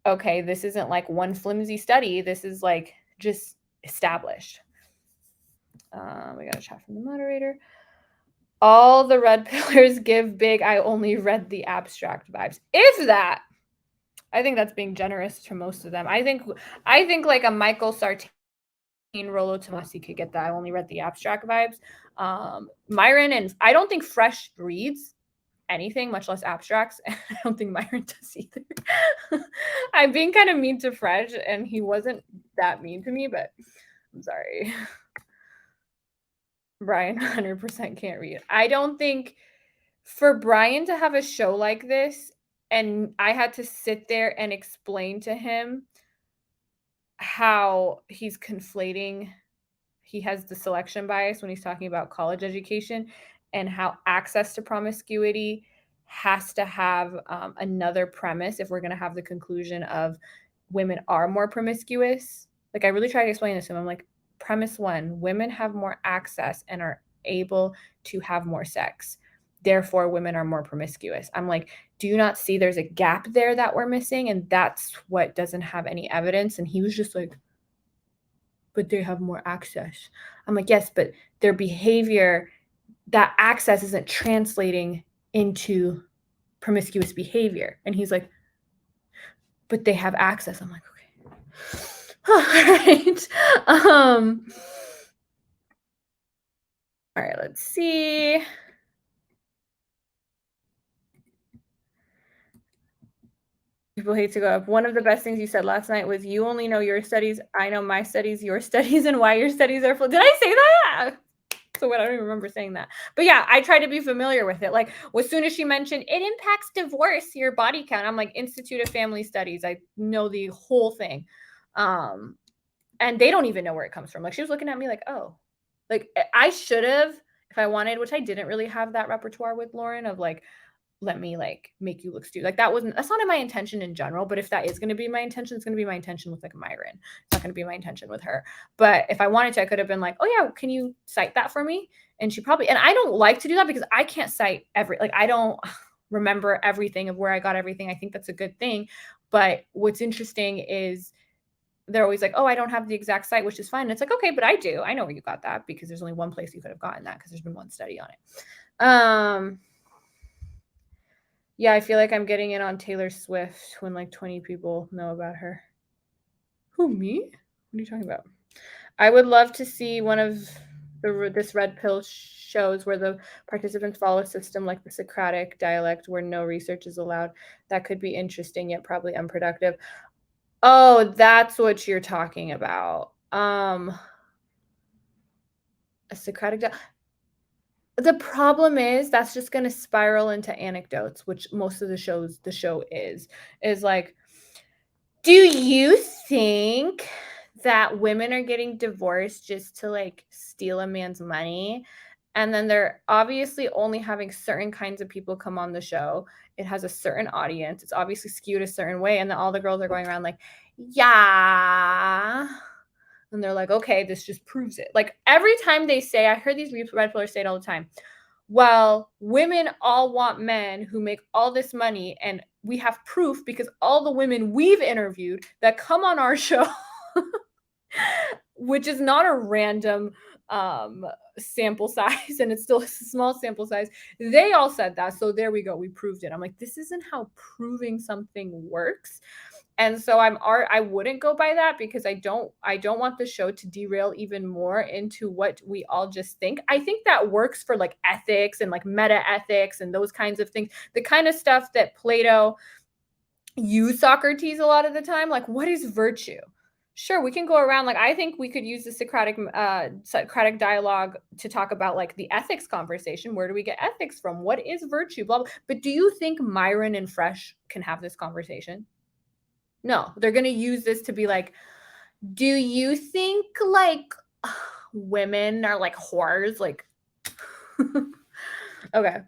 okay, this isn't like one flimsy study. This is like just established. We got a chat from the moderator. All the red pillars give big, I only read the abstract vibes. If that, I think that's being generous to most of them. I think like a Michael Sartain, Rollo Tomasi could get that. I only read the abstract vibes. Myron, and I don't think Fresh reads anything, much less abstracts. I don't think Myron does either. I'm being kind of mean to Fresh, and he wasn't that mean to me, but I'm sorry. Brian 100% can't read. I don't think for Brian to have a show like this, And I had to sit there and explain to him how he's conflating he has the selection bias when he's talking about college education and how access to promiscuity has to have another premise if we're going to have the conclusion of women are more promiscuous. Like, I really try to explain this to him. I'm like, premise one, women have more access and are able to have more sex. Therefore, women are more promiscuous. I'm like, do you not see there's a gap there that we're missing? And that's what doesn't have any evidence. And he was just like, but they have more access. I'm like, yes, but their behavior, that access isn't translating into promiscuous behavior. And he's like, but they have access. I'm like, okay. All right. All right, let's see. People hate to go up. One of the best things you said last night was you only know your studies. I know my studies, your studies, and why your studies are full. Did I say that? So what? I don't even remember saying that. But yeah, I try to be familiar with it. Like, as soon as she mentioned it impacts divorce, your body count, I'm like, Institute of Family Studies. I know the whole thing. And they don't even know where it comes from. Like, she was looking at me like, oh, like I should have, if I wanted, which I didn't really have that repertoire with Lauren of like, let me like make you look stupid. Like, that's not in my intention in general. But if that is going to be my intention, it's going to be my intention with like Myron. It's not going to be my intention with her. But if I wanted to, I could have been like, oh yeah, can you cite that for me? And she probably, and I don't like to do that because I can't cite I don't remember everything of where I got everything. I think that's a good thing. But what's interesting is they're always like, oh, I don't have the exact site, which is fine. And it's like, okay, but I do. I know where you got that because there's only one place you could have gotten that because there's been one study on it. Yeah, I feel like I'm getting in on Taylor Swift when like 20 people know about her. Who, me? What are you talking about? I would love to see one of this red pill shows where the participants follow a system like the Socratic dialect where no research is allowed. That could be interesting yet probably unproductive. Oh, that's what you're talking about. A Socratic the problem is that's just going to spiral into anecdotes, which most of the show is like, do you think that women are getting divorced just to like steal a man's money? And then they're obviously only having certain kinds of people come on the show. It has a certain audience. It's obviously skewed a certain way. And then all the girls are going around like, yeah. And they're like, okay, this just proves it. Like, every time they say, I heard these red pillars say it all the time. Well, women all want men who make all this money, and we have proof because all the women we've interviewed that come on our show, which is not a random sample size, and it's still a small sample size, they all said that. So there we go. We proved it. I'm like, this isn't how proving something works. And so I wouldn't go by that because I don't want the show to derail even more into what we all just think. I think that works for like ethics and like meta ethics and those kinds of things. The kind of stuff that Plato used Socrates a lot of the time. Like, what is virtue? Sure, we can go around. Like, I think we could use the Socratic dialogue to talk about like the ethics conversation. Where do we get ethics from? What is virtue? Blah, blah. But do you think Myron and Fresh can have this conversation? No, they're going to use this to be like, do you think like women are like whores? Like, okay.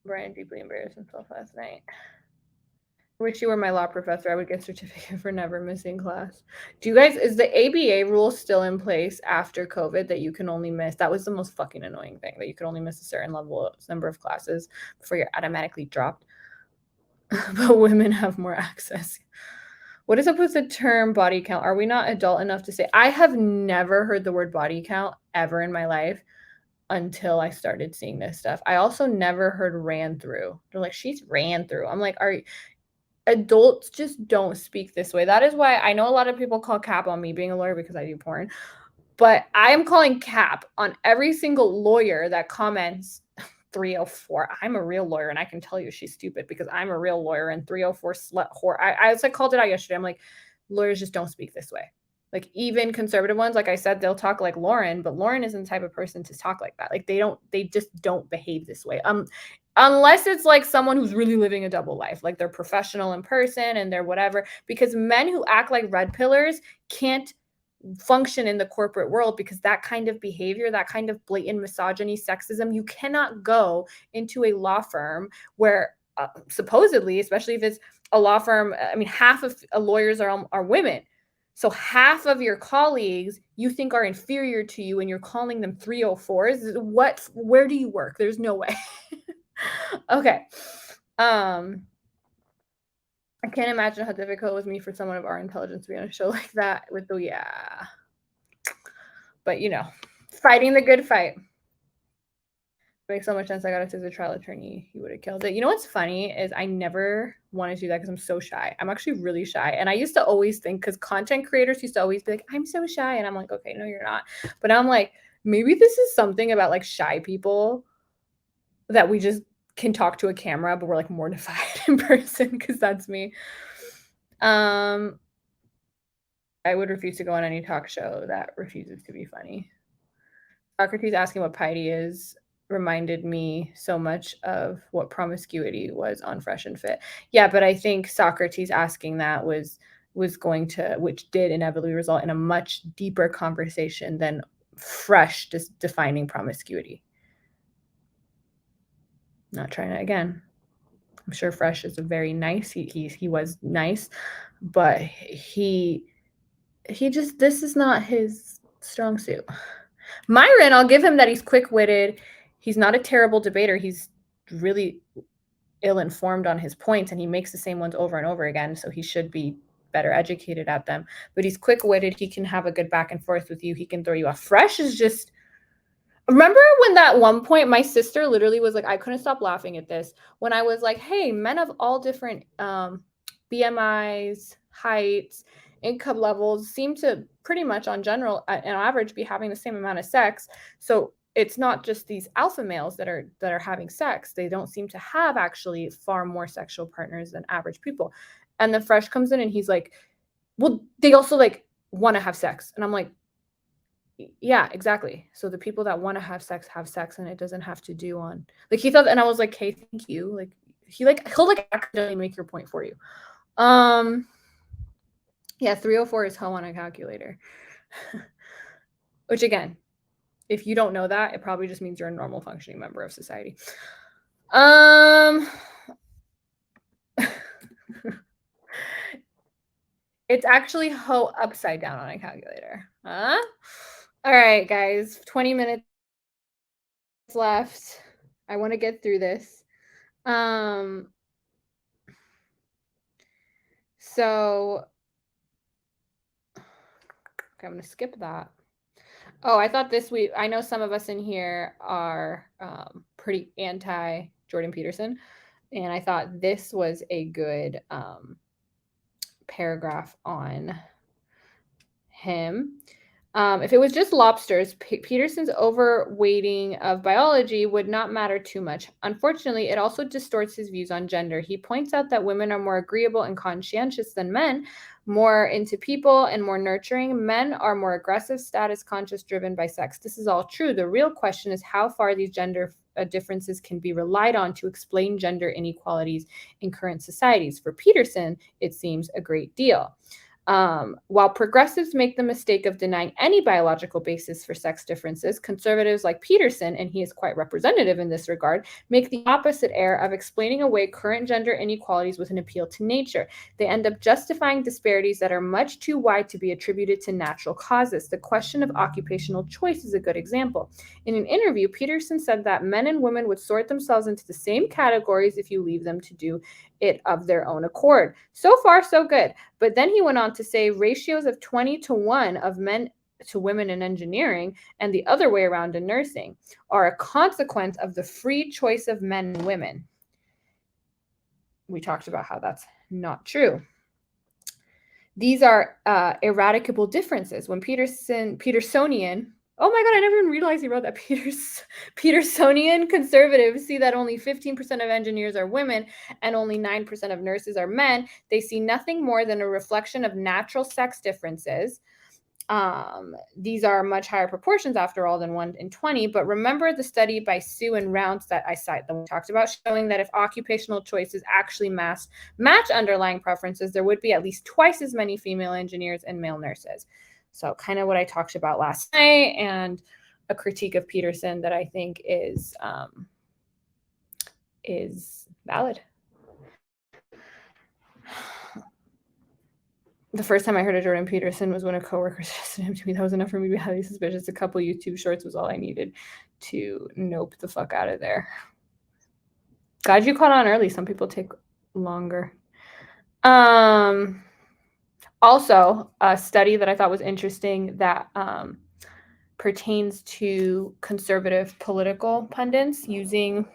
Brian deeply embarrassed himself last night. Wish you were my law professor. I would get a certificate for never missing class. Do you guys, is the ABA rule still in place after COVID that you can only miss? That was the most fucking annoying thing, that you could only miss a certain number of classes before you're automatically dropped. But women have more access. What is up with the term body count? Are we not adult enough to say? I have never heard the word body count ever in my life until I started seeing this stuff. I also never heard ran through. They're like, she's ran through. I'm like, adults just don't speak this way. That is why I know a lot of people call cap on me being a lawyer because I do porn. But I am calling cap on every single lawyer that comments 304. I'm a real lawyer and I can tell you she's stupid because I'm a real lawyer and 304 slut whore. I called it out yesterday. I'm like, lawyers just don't speak this way. Like even conservative ones, like I said, they'll talk like Lauren, but Lauren isn't the type of person to talk like that. Like they just don't behave this way. Unless it's like someone who's really living a double life, like they're professional in person and they're whatever. Because men who act like red pillars can't function in the corporate world because that kind of behavior, that kind of blatant misogyny, sexism, you cannot go into a law firm where supposedly, especially if it's a law firm, I mean, half of lawyers are women. So half of your colleagues you think are inferior to you and you're calling them 304s. Where do you work? There's no way. Okay. I can't imagine how difficult it was me for someone of our intelligence to be on a show like that with the yeah. But fighting the good fight. Makes so much sense. I got it as a trial attorney. He would have killed it. You know what's funny is I never wanted to do that because I'm so shy. I'm actually really shy. And I used to always think, because content creators used to always be like, I'm so shy. And I'm like, okay, no, you're not. But I'm like, maybe this is something about like shy people that we just can talk to a camera, but we're like mortified in person because that's me. I would refuse to go on any talk show that refuses to be funny. Socrates asking what piety is reminded me so much of what promiscuity was on Fresh and Fit. Yeah, but I think Socrates asking that going to, which did inevitably result in a much deeper conversation than Fresh just defining promiscuity. Not trying to, again, I'm sure Fresh is a very nice, he was nice, but he just, this is not his strong suit. Myron, I'll give him that he's quick-witted. He's not a terrible debater. He's really ill-informed on his points, and he makes the same ones over and over again, so he should be better educated at them. But he's quick-witted. He can have a good back and forth with you. He can throw you off. Fresh is just... Remember when that one point my sister literally was like, I couldn't stop laughing at this, when I was like, hey, men of all different BMIs, heights, income levels seem to pretty much on average be having the same amount of sex. So it's not just these alpha males that are having sex. They don't seem to have actually far more sexual partners than average people. And then Fresh comes in and he's like, well, they also like want to have sex. And I'm like, yeah, exactly. So the people that want to have sex, and it doesn't have to do on like he thought. And I was like, hey, thank you. Like he'll like accidentally make your point for you. Yeah, 304 is hoe on a calculator. Which again, if you don't know that, it probably just means you're a normal functioning member of society. It's actually hoe upside down on a calculator. Huh? All right, guys, 20 minutes left. I want to get through this. So, okay, I'm going to skip that. Oh, I thought this week, I know some of us in here are pretty anti Jordan Peterson, and I thought this was a good paragraph on him. If it was just lobsters, Peterson's overweighting of biology would not matter too much. Unfortunately, it also distorts his views on gender. He points out that women are more agreeable and conscientious than men, more into people and more nurturing. Men are more aggressive, status conscious, driven by sex. This is all true. The real question is how far these gender differences can be relied on to explain gender inequalities in current societies. For Peterson, it seems a great deal. While progressives make the mistake of denying any biological basis for sex differences, conservatives like Peterson, and he is quite representative in this regard, make the opposite error of explaining away current gender inequalities with an appeal to nature. They end up justifying disparities that are much too wide to be attributed to natural causes. The question of occupational choice is a good example. In an interview, Peterson said that men and women would sort themselves into the same categories if you leave them to do it of their own accord. So far, so good. But then he went on to say ratios of 20-1 of men to women in engineering and the other way around in nursing are a consequence of the free choice of men and women. We talked about how that's not true. These are eradicable differences. When Petersonian, oh my God, I never even realized he wrote that. Petersonian conservatives see that only 15% of engineers are women and only 9% of nurses are men. They see nothing more than a reflection of natural sex differences. These are much higher proportions after all than 1 in 20, but remember the study by Sue and Rounds that I cite that we talked about, showing that if occupational choices actually match underlying preferences, there would be at least twice as many female engineers and male nurses. So kind of what I talked about last night, and a critique of Peterson that I think is valid. The first time I heard of Jordan Peterson was when a coworker suggested him to me. That was enough for me to be highly suspicious. A couple YouTube shorts was all I needed to nope the fuck out of there. Glad you caught on early. Some people take longer. Also, a study that I thought was interesting that pertains to conservative political pundits using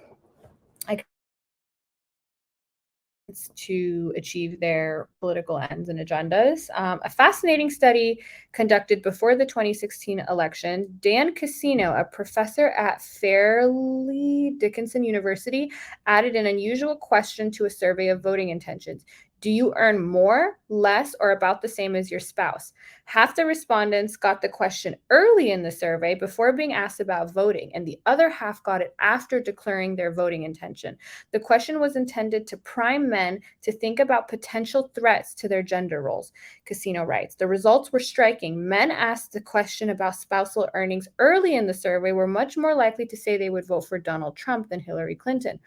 to achieve their political ends and agendas. A fascinating study conducted before the 2016 election, Dan Casino, a professor at Fairleigh Dickinson University, added an unusual question to a survey of voting intentions. Do you earn more, less, or about the same as your spouse? Half the respondents got the question early in the survey before being asked about voting, and the other half got it after declaring their voting intention. The question was intended to prime men to think about potential threats to their gender roles, Casino writes. The results were striking. Men asked the question about spousal earnings early in the survey were much more likely to say they would vote for Donald Trump than Hillary Clinton.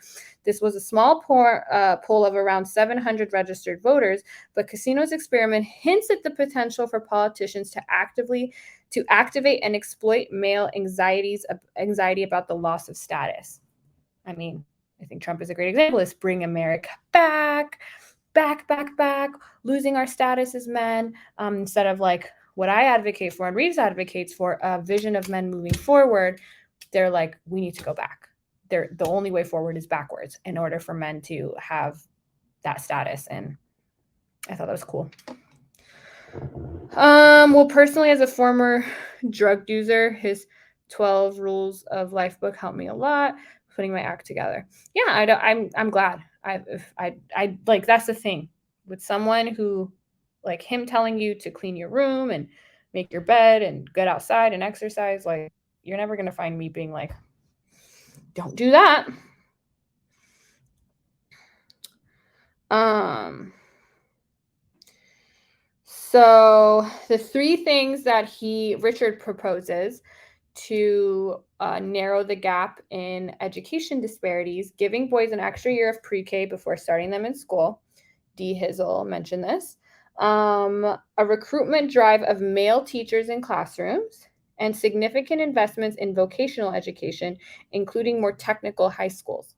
This was a small poll of around 700 registered voters, but Casino's experiment hints at the potential for politicians to activate and exploit male anxiety about the loss of status. I mean, I think Trump is a great example. Let's bring America back, losing our status as men, instead of like what I advocate for and Reeves advocates for, a vision of men moving forward. They're like, we need to go back. The only way forward is backwards in order for men to have that status. And I thought that was cool. Well, personally, as a former drug user, his 12 Rules of Life book helped me a lot putting my act together. Yeah, I'm glad. I like, that's the thing with someone who, like him telling you to clean your room and make your bed and get outside and exercise, like you're never going to find me being like, don't do that. So the three things that Richard proposes to narrow the gap in education disparities: giving boys an extra year of pre-K before starting them in school. Dee Hizzle mentioned this. A recruitment drive of male teachers in classrooms, and significant investments in vocational education, including more technical high schools.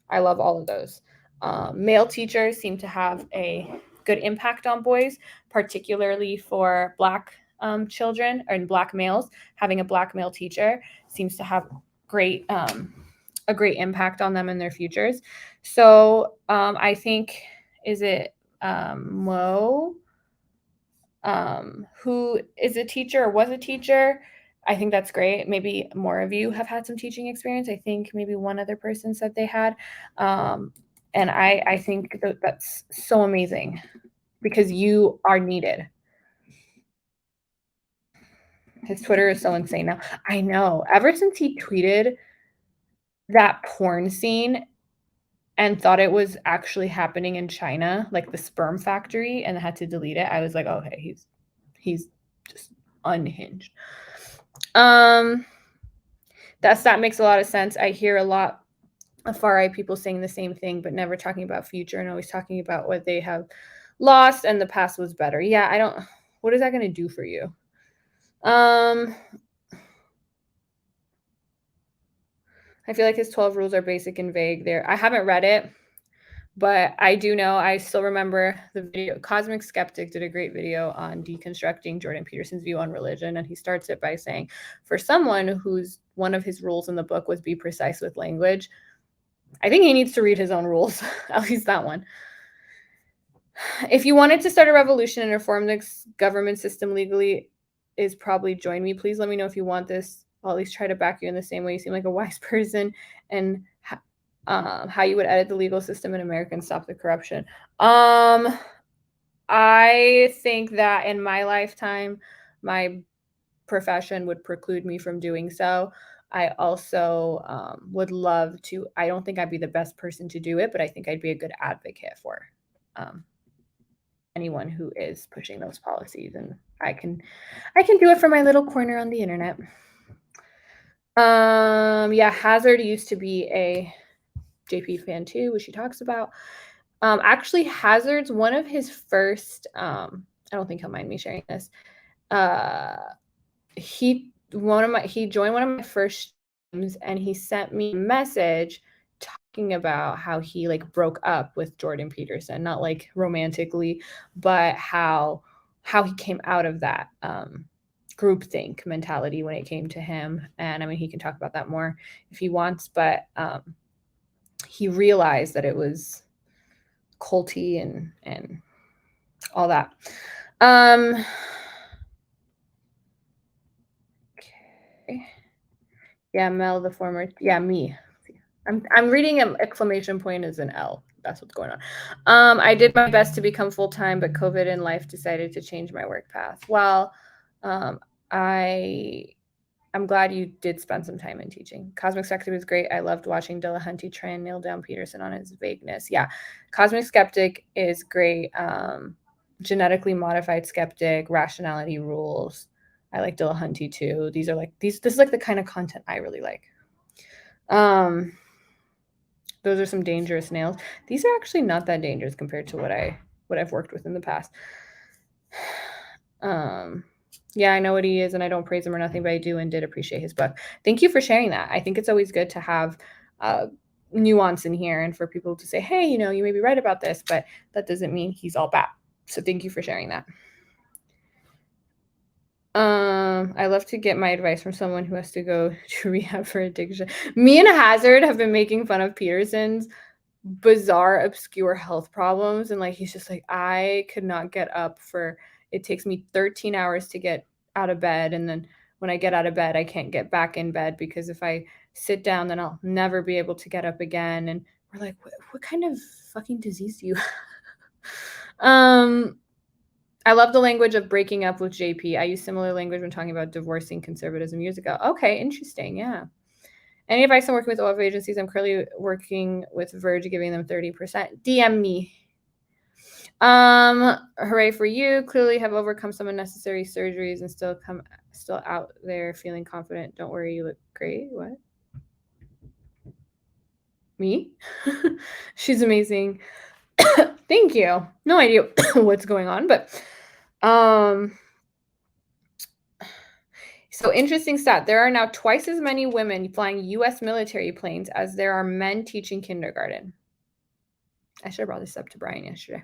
I love all of those. Male teachers seem to have a good impact on boys, particularly for Black children and Black males. Having a Black male teacher seems to have a great impact on them in their futures. So I think, is it Mo, who is a teacher or was a teacher? I think that's great. Maybe more of you have had some teaching experience. I think maybe one other person said they had. And I think that's so amazing because you are needed. His Twitter is so insane now. I know. Ever since he tweeted that porn scene and thought it was actually happening in China, like the sperm factory, and had to delete it, I was like, okay, he's just unhinged. That makes a lot of sense. I hear a lot of far right people saying the same thing, but never talking about future and always talking about what they have lost and the past was better. Yeah, what is that going to do for you? I feel like his 12 rules are basic and vague there. I haven't read it, but I do know, I still remember the video. Cosmic Skeptic did a great video on deconstructing Jordan Peterson's view on religion. And he starts it by saying, for someone who's one of his rules in the book was be precise with language, I think he needs to read his own rules, at least that one. If you wanted to start a revolution and reform the government system legally, is probably join me. Please let me know if you want this. I'll at least try to back you in the same way. You seem like a wise person, and how you would edit the legal system in America and stop the corruption. I think that in my lifetime, my profession would preclude me from doing so. I also would love to. I don't think I'd be the best person to do it, but I think I'd be a good advocate for um, anyone who is pushing those policies, and I can do it from my little corner on the internet. Yeah, Hazard used to be a JP fan too, which she talks about. Actually, Hazard's one of his first. I don't think he'll mind me sharing this. Uh, he joined one of my first streams, and he sent me a message talking about how he like broke up with Jordan Peterson, not like romantically, but how he came out of that groupthink mentality when it came to him. And I mean, he can talk about that more if he wants, but he realized that it was culty and all that. Okay. Yeah, Mel, the former. Yeah, me. I'm reading an exclamation point as an L. That's what's going on. I did my best to become full time, but COVID and life decided to change my work path. Well, um, I'm glad you did spend some time in teaching. Cosmic Skeptic was great. I loved watching Dillahunty try and nail down Peterson on his vagueness. Yeah, Cosmic Skeptic is great. Genetically modified skeptic, rationality rules. I like Dillahunty too. These are like these. This is like the kind of content I really like. Those are some dangerous nails. These are actually not that dangerous compared to what I've worked with in the past. Yeah, I know what he is, and I don't praise him or nothing, but I do and did appreciate his book. Thank you for sharing that. I think it's always good to have nuance in here and for people to say, hey, you know, you may be right about this, but that doesn't mean he's all bad. So thank you for sharing that. I love to get my advice from someone who has to go to rehab for addiction. Me and Hazard have been making fun of Peterson's bizarre, obscure health problems. And like, he's just like, I could not get up it takes me 13 hours to get out of bed. And then when I get out of bed, I can't get back in bed because if I sit down, then I'll never be able to get up again. And we're like, what kind of fucking disease do you have? I love the language of breaking up with JP. I use similar language when talking about divorcing conservatism years ago. Okay, interesting. Yeah. Any advice on working with OF agencies? I'm currently working with Verge, giving them 30%. DM me. Hooray for you. Clearly have overcome some unnecessary surgeries and still out there feeling confident. Don't worry, you look great. What? Me? She's amazing. Thank you. No idea what's going on, but so interesting stat. There are now twice as many women flying US military planes as there are men teaching kindergarten. I should have brought this up to Brian yesterday.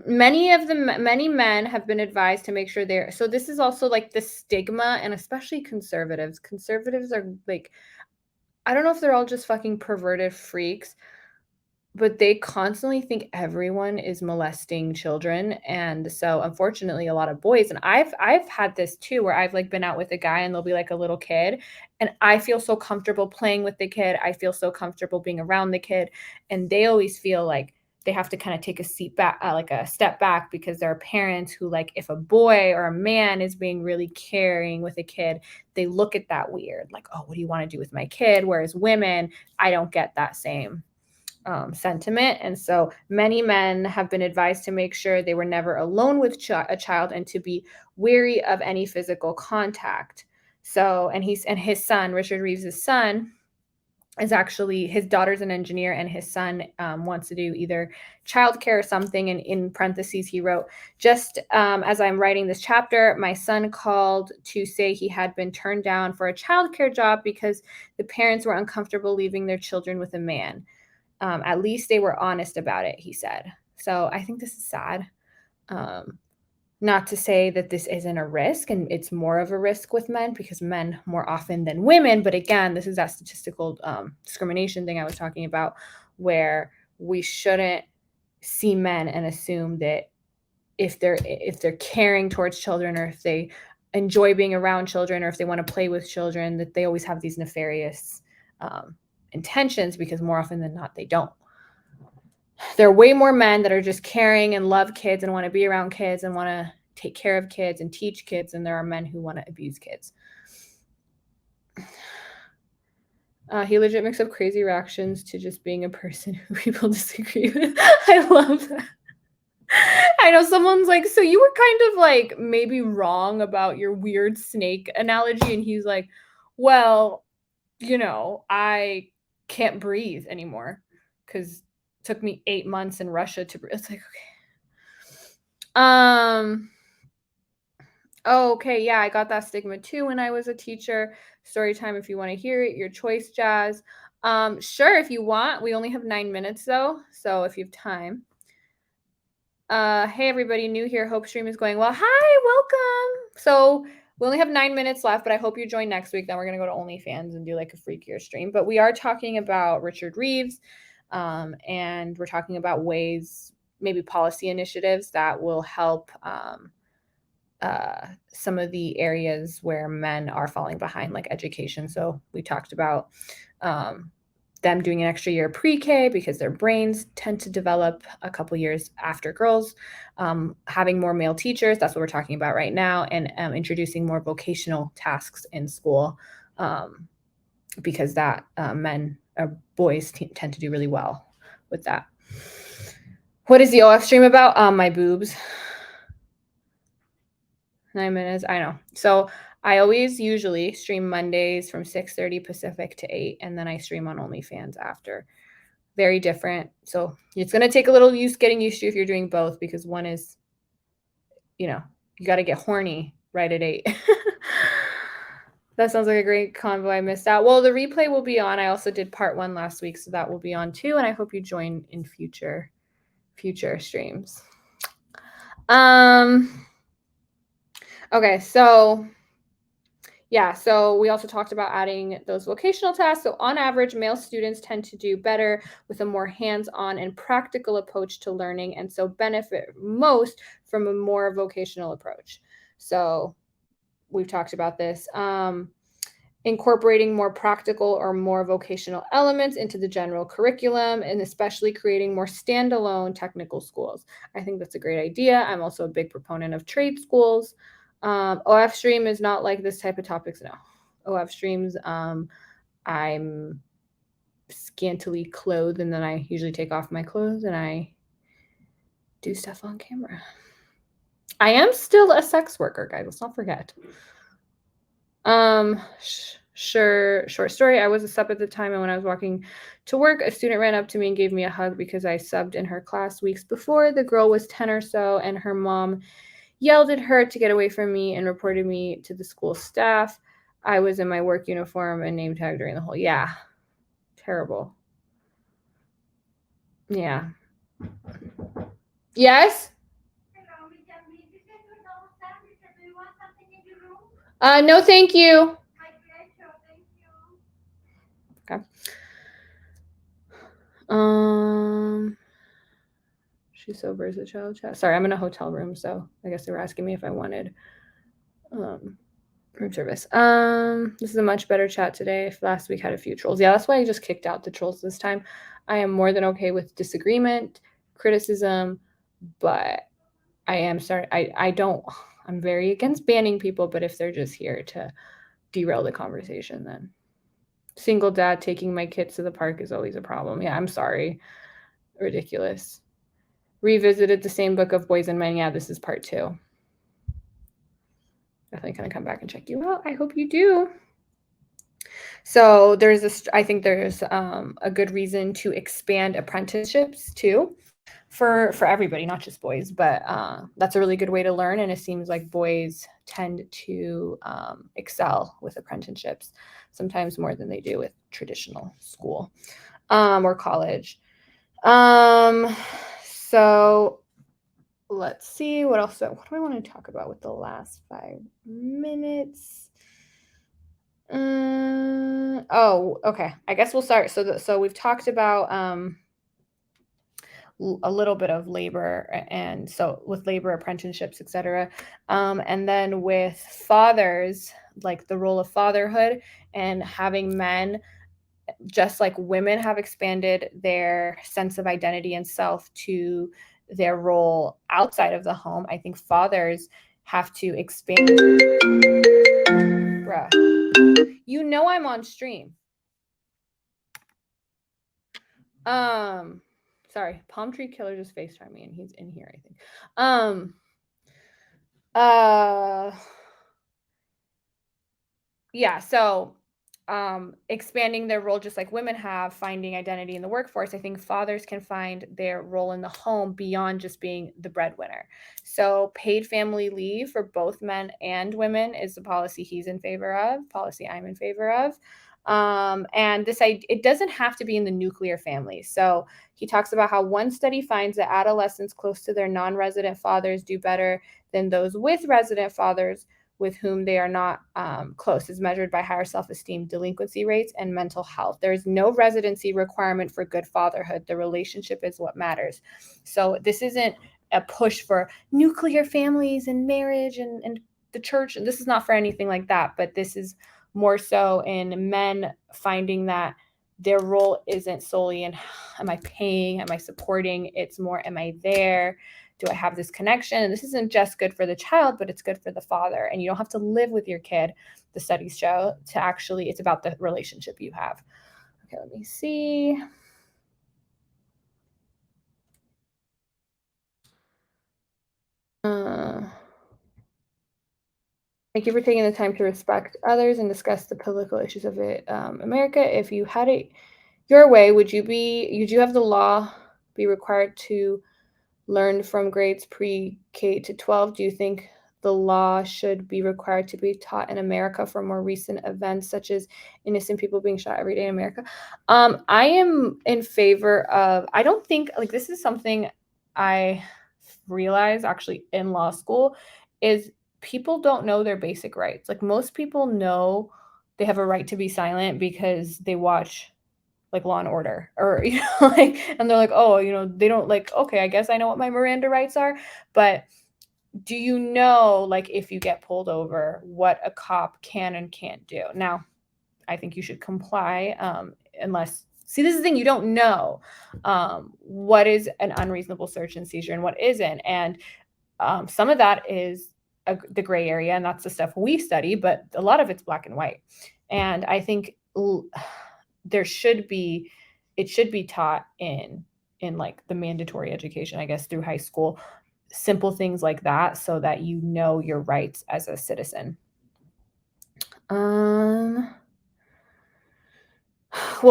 Many men have been advised to make sure so this is also like the stigma, and especially conservatives. Conservatives are like, I don't know if they're all just fucking perverted freaks, but they constantly think everyone is molesting children. And so unfortunately a lot of boys, and I've had this too, where I've like been out with a guy and they'll be like a little kid, and I feel so comfortable playing with the kid. I feel so comfortable being around the kid, and they always feel like they have to kind of take a seat back, like a step back, because there are parents who, like, if a boy or a man is being really caring with a kid, they look at that weird, like, oh, what do you want to do with my kid? Whereas women, I don't get that same sentiment. And so many men have been advised to make sure they were never alone with a child and to be wary of any physical contact. So, and his son, Richard Reeves's son, is actually, his daughter's an engineer, and his son wants to do either childcare or something. And in parentheses, he wrote, just as I'm writing this chapter, my son called to say he had been turned down for a childcare job because the parents were uncomfortable leaving their children with a man. At least they were honest about it, he said. So I think this is sad. Not to say that this isn't a risk, and it's more of a risk with men because men more often than women. But again, this is that statistical discrimination thing I was talking about, where we shouldn't see men and assume that if they're caring towards children, or if they enjoy being around children, or if they want to play with children, that they always have these nefarious intentions, because more often than not, they don't. there are way more men that are just caring and love kids and want to be around kids and want to take care of kids and teach kids, and there are men who want to abuse kids. He legit makes up crazy reactions to just being a person who people disagree with. I love that. I know someone's like, so you were kind of like maybe wrong about your weird snake analogy. And he's like, well, I can't breathe anymore because it took me 8 months in Russia to breathe. It's like, okay, yeah, I got that stigma too when I was a teacher. Story time if you want to hear it, your choice, Jazz. Sure, if you want. We only have 9 minutes though, so if you have time. Hey everybody, new here. Hope stream is going well. Hi, welcome. So we only have 9 minutes left, but I hope you join next week. Then we're gonna go to OnlyFans and do like a freakier stream. But we are talking about Richard Reeves, and we're talking about ways, maybe policy initiatives that will help some of the areas where men are falling behind, like education. So we talked about them doing an extra year pre-K because their brains tend to develop a couple years after girls, having more male teachers, that's what we're talking about right now, and introducing more vocational tasks in school, because that boys tend to do really well with that. What is the OF stream about? My boobs. 9 minutes, I know. So I always usually stream Mondays from 6:30 Pacific to 8, and then I stream on OnlyFans after. Very different. So it's going to take a little getting used to if you're doing both, because one is, you got to get horny right at 8. That sounds like a great convo. I missed out. Well, the replay will be on. I also did part 1 last week, so that will be on too, and I hope you join in future streams. Okay, so yeah, so we also talked about adding those vocational tasks. So on average, male students tend to do better with a more hands-on and practical approach to learning, and so benefit most from a more vocational approach. So we've talked about this. Incorporating more practical or more vocational elements into the general curriculum, and especially creating more standalone technical schools. I think that's a great idea. I'm also a big proponent of trade schools. OF stream is not like this type of topics. No. OF streams, I'm scantily clothed, and then I usually take off my clothes and I do stuff on camera. I am still a sex worker, guys. Let's not forget. Sure. Short story. I was a sub at the time, and when I was walking to work, a student ran up to me and gave me a hug because I subbed in her class weeks before. The girl was 10 or so, and her mom yelled at her to get away from me and reported me to the school staff. I was in my work uniform and name tag during the whole. Yeah. Terrible. Yeah. Yes? No, thank you. Okay. She's sober as a child chat. Sorry, I'm in a hotel room, so I guess they were asking me if I wanted room service. This is a much better chat today. Last week had a few trolls. Yeah, that's why I just kicked out the trolls this time. I am more than okay with disagreement, criticism, but I'm very against banning people, but if they're just here to derail the conversation, then single dad taking my kids to the park is always a problem. Yeah, I'm sorry. Ridiculous. Revisited the same book of Boys and Men. Yeah, this is part 2. Definitely gonna come back and check you out. I hope you do. So I think there's a good reason to expand apprenticeships too, for everybody, not just boys, but that's a really good way to learn, and it seems like boys tend to excel with apprenticeships, sometimes more than they do with traditional school or college. So let's see what else. What do I want to talk about with the last 5 minutes? Oh, okay. I guess we'll start. So we've talked about a little bit of labor, and so with labor apprenticeships, etc. And then with fathers, like the role of fatherhood and having men just like women have expanded their sense of identity and self to their role outside of the home, I think fathers have to expand. Bruh. You know I'm on stream. Sorry, Palm Tree Killer just FaceTimed me and he's in here, I think. Uh yeah, so expanding their role just like women have, finding identity in the workforce, I think fathers can find their role in the home beyond just being the breadwinner. So paid family leave for both men and women is the policy he's in favor of, policy I'm in favor of. And it doesn't have to be in the nuclear family. So he talks about how one study finds that adolescents close to their non-resident fathers do better than those with resident fathers with whom they are not close, is measured by higher self-esteem, delinquency rates, and mental health. There is no residency requirement for good fatherhood. The relationship is what matters. So this isn't a push for nuclear families and marriage and the church. And this is not for anything like that, but this is more so in men finding that their role isn't solely in am I paying, am I supporting? It's more, am I there? Do I have this connection? And this isn't just good for the child, but it's good for the father. And you don't have to live with your kid, the studies show, to actually, it's about the relationship you have. Okay, let me see. Thank you for taking the time to respect others and discuss the political issues of it, America. If you had it your way, would you have the law be required to learn from grades pre-K to 12? Do you think the law should be required to be taught in America for more recent events such as innocent people being shot every day in America? I am in favor of, I don't think, like, this is something I realized actually in law school, is people don't know their basic rights. Like, most people know they have a right to be silent because they watch like Law and Order or, like, and they're like, oh, they don't like, okay, I guess I know what my Miranda rights are. But do you know, like, if you get pulled over, what a cop can and can't do? Now, I think you should comply, unless, see, this is the thing, you don't know what is an unreasonable search and seizure and what isn't. And some of that is the gray area, and that's the stuff we study, but a lot of it's black and white. And I think it should be taught in like the mandatory education, I guess, through high school, simple things like that, so that you know your rights as a citizen. Well,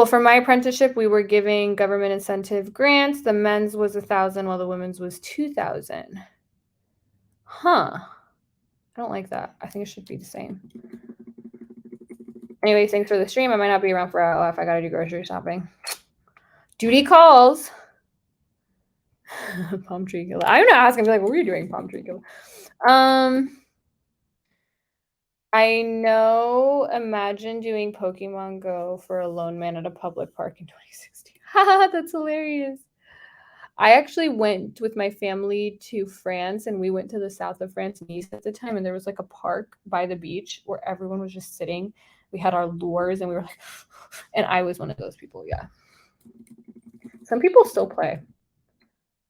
for my apprenticeship, we were giving government incentive grants. The men's was 1,000 while the women's was 2,000. Huh. I don't like that. I think it should be the same. Anyway, thanks for the stream. I might not be around for a while if I gotta do grocery shopping. Duty calls. Palm Tree Killer. I'm gonna ask him, like, what were you doing, Palm Tree Killer? I know. Imagine doing Pokemon Go for a lone man at a public park in 2016. Haha, that's hilarious. I actually went with my family to France, and we went to the south of France, Nice at the time, and there was like a park by the beach where everyone was just sitting. We had our lures, and we were like, and I was one of those people. Yeah. Some people still play.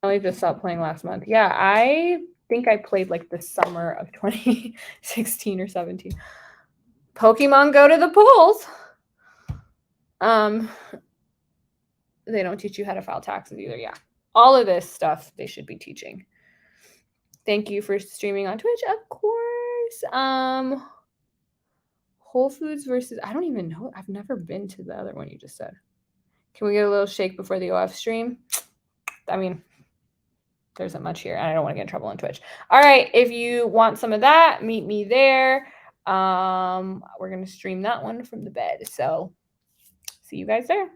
I only just stopped playing last month. Yeah, I think I played like the summer of 2016 or 17. Pokemon Go to the polls. They don't teach you how to file taxes either. Yeah. All of this stuff they should be teaching. Thank you for streaming on Twitch, of course. Whole Foods versus, I don't even know. I've never been to the other one you just said. Can we get a little shake before the OF stream? I mean, there isn't much here, and I don't want to get in trouble on Twitch. All right, if you want some of that, meet me there. We're going to stream that one from the bed. So see you guys there.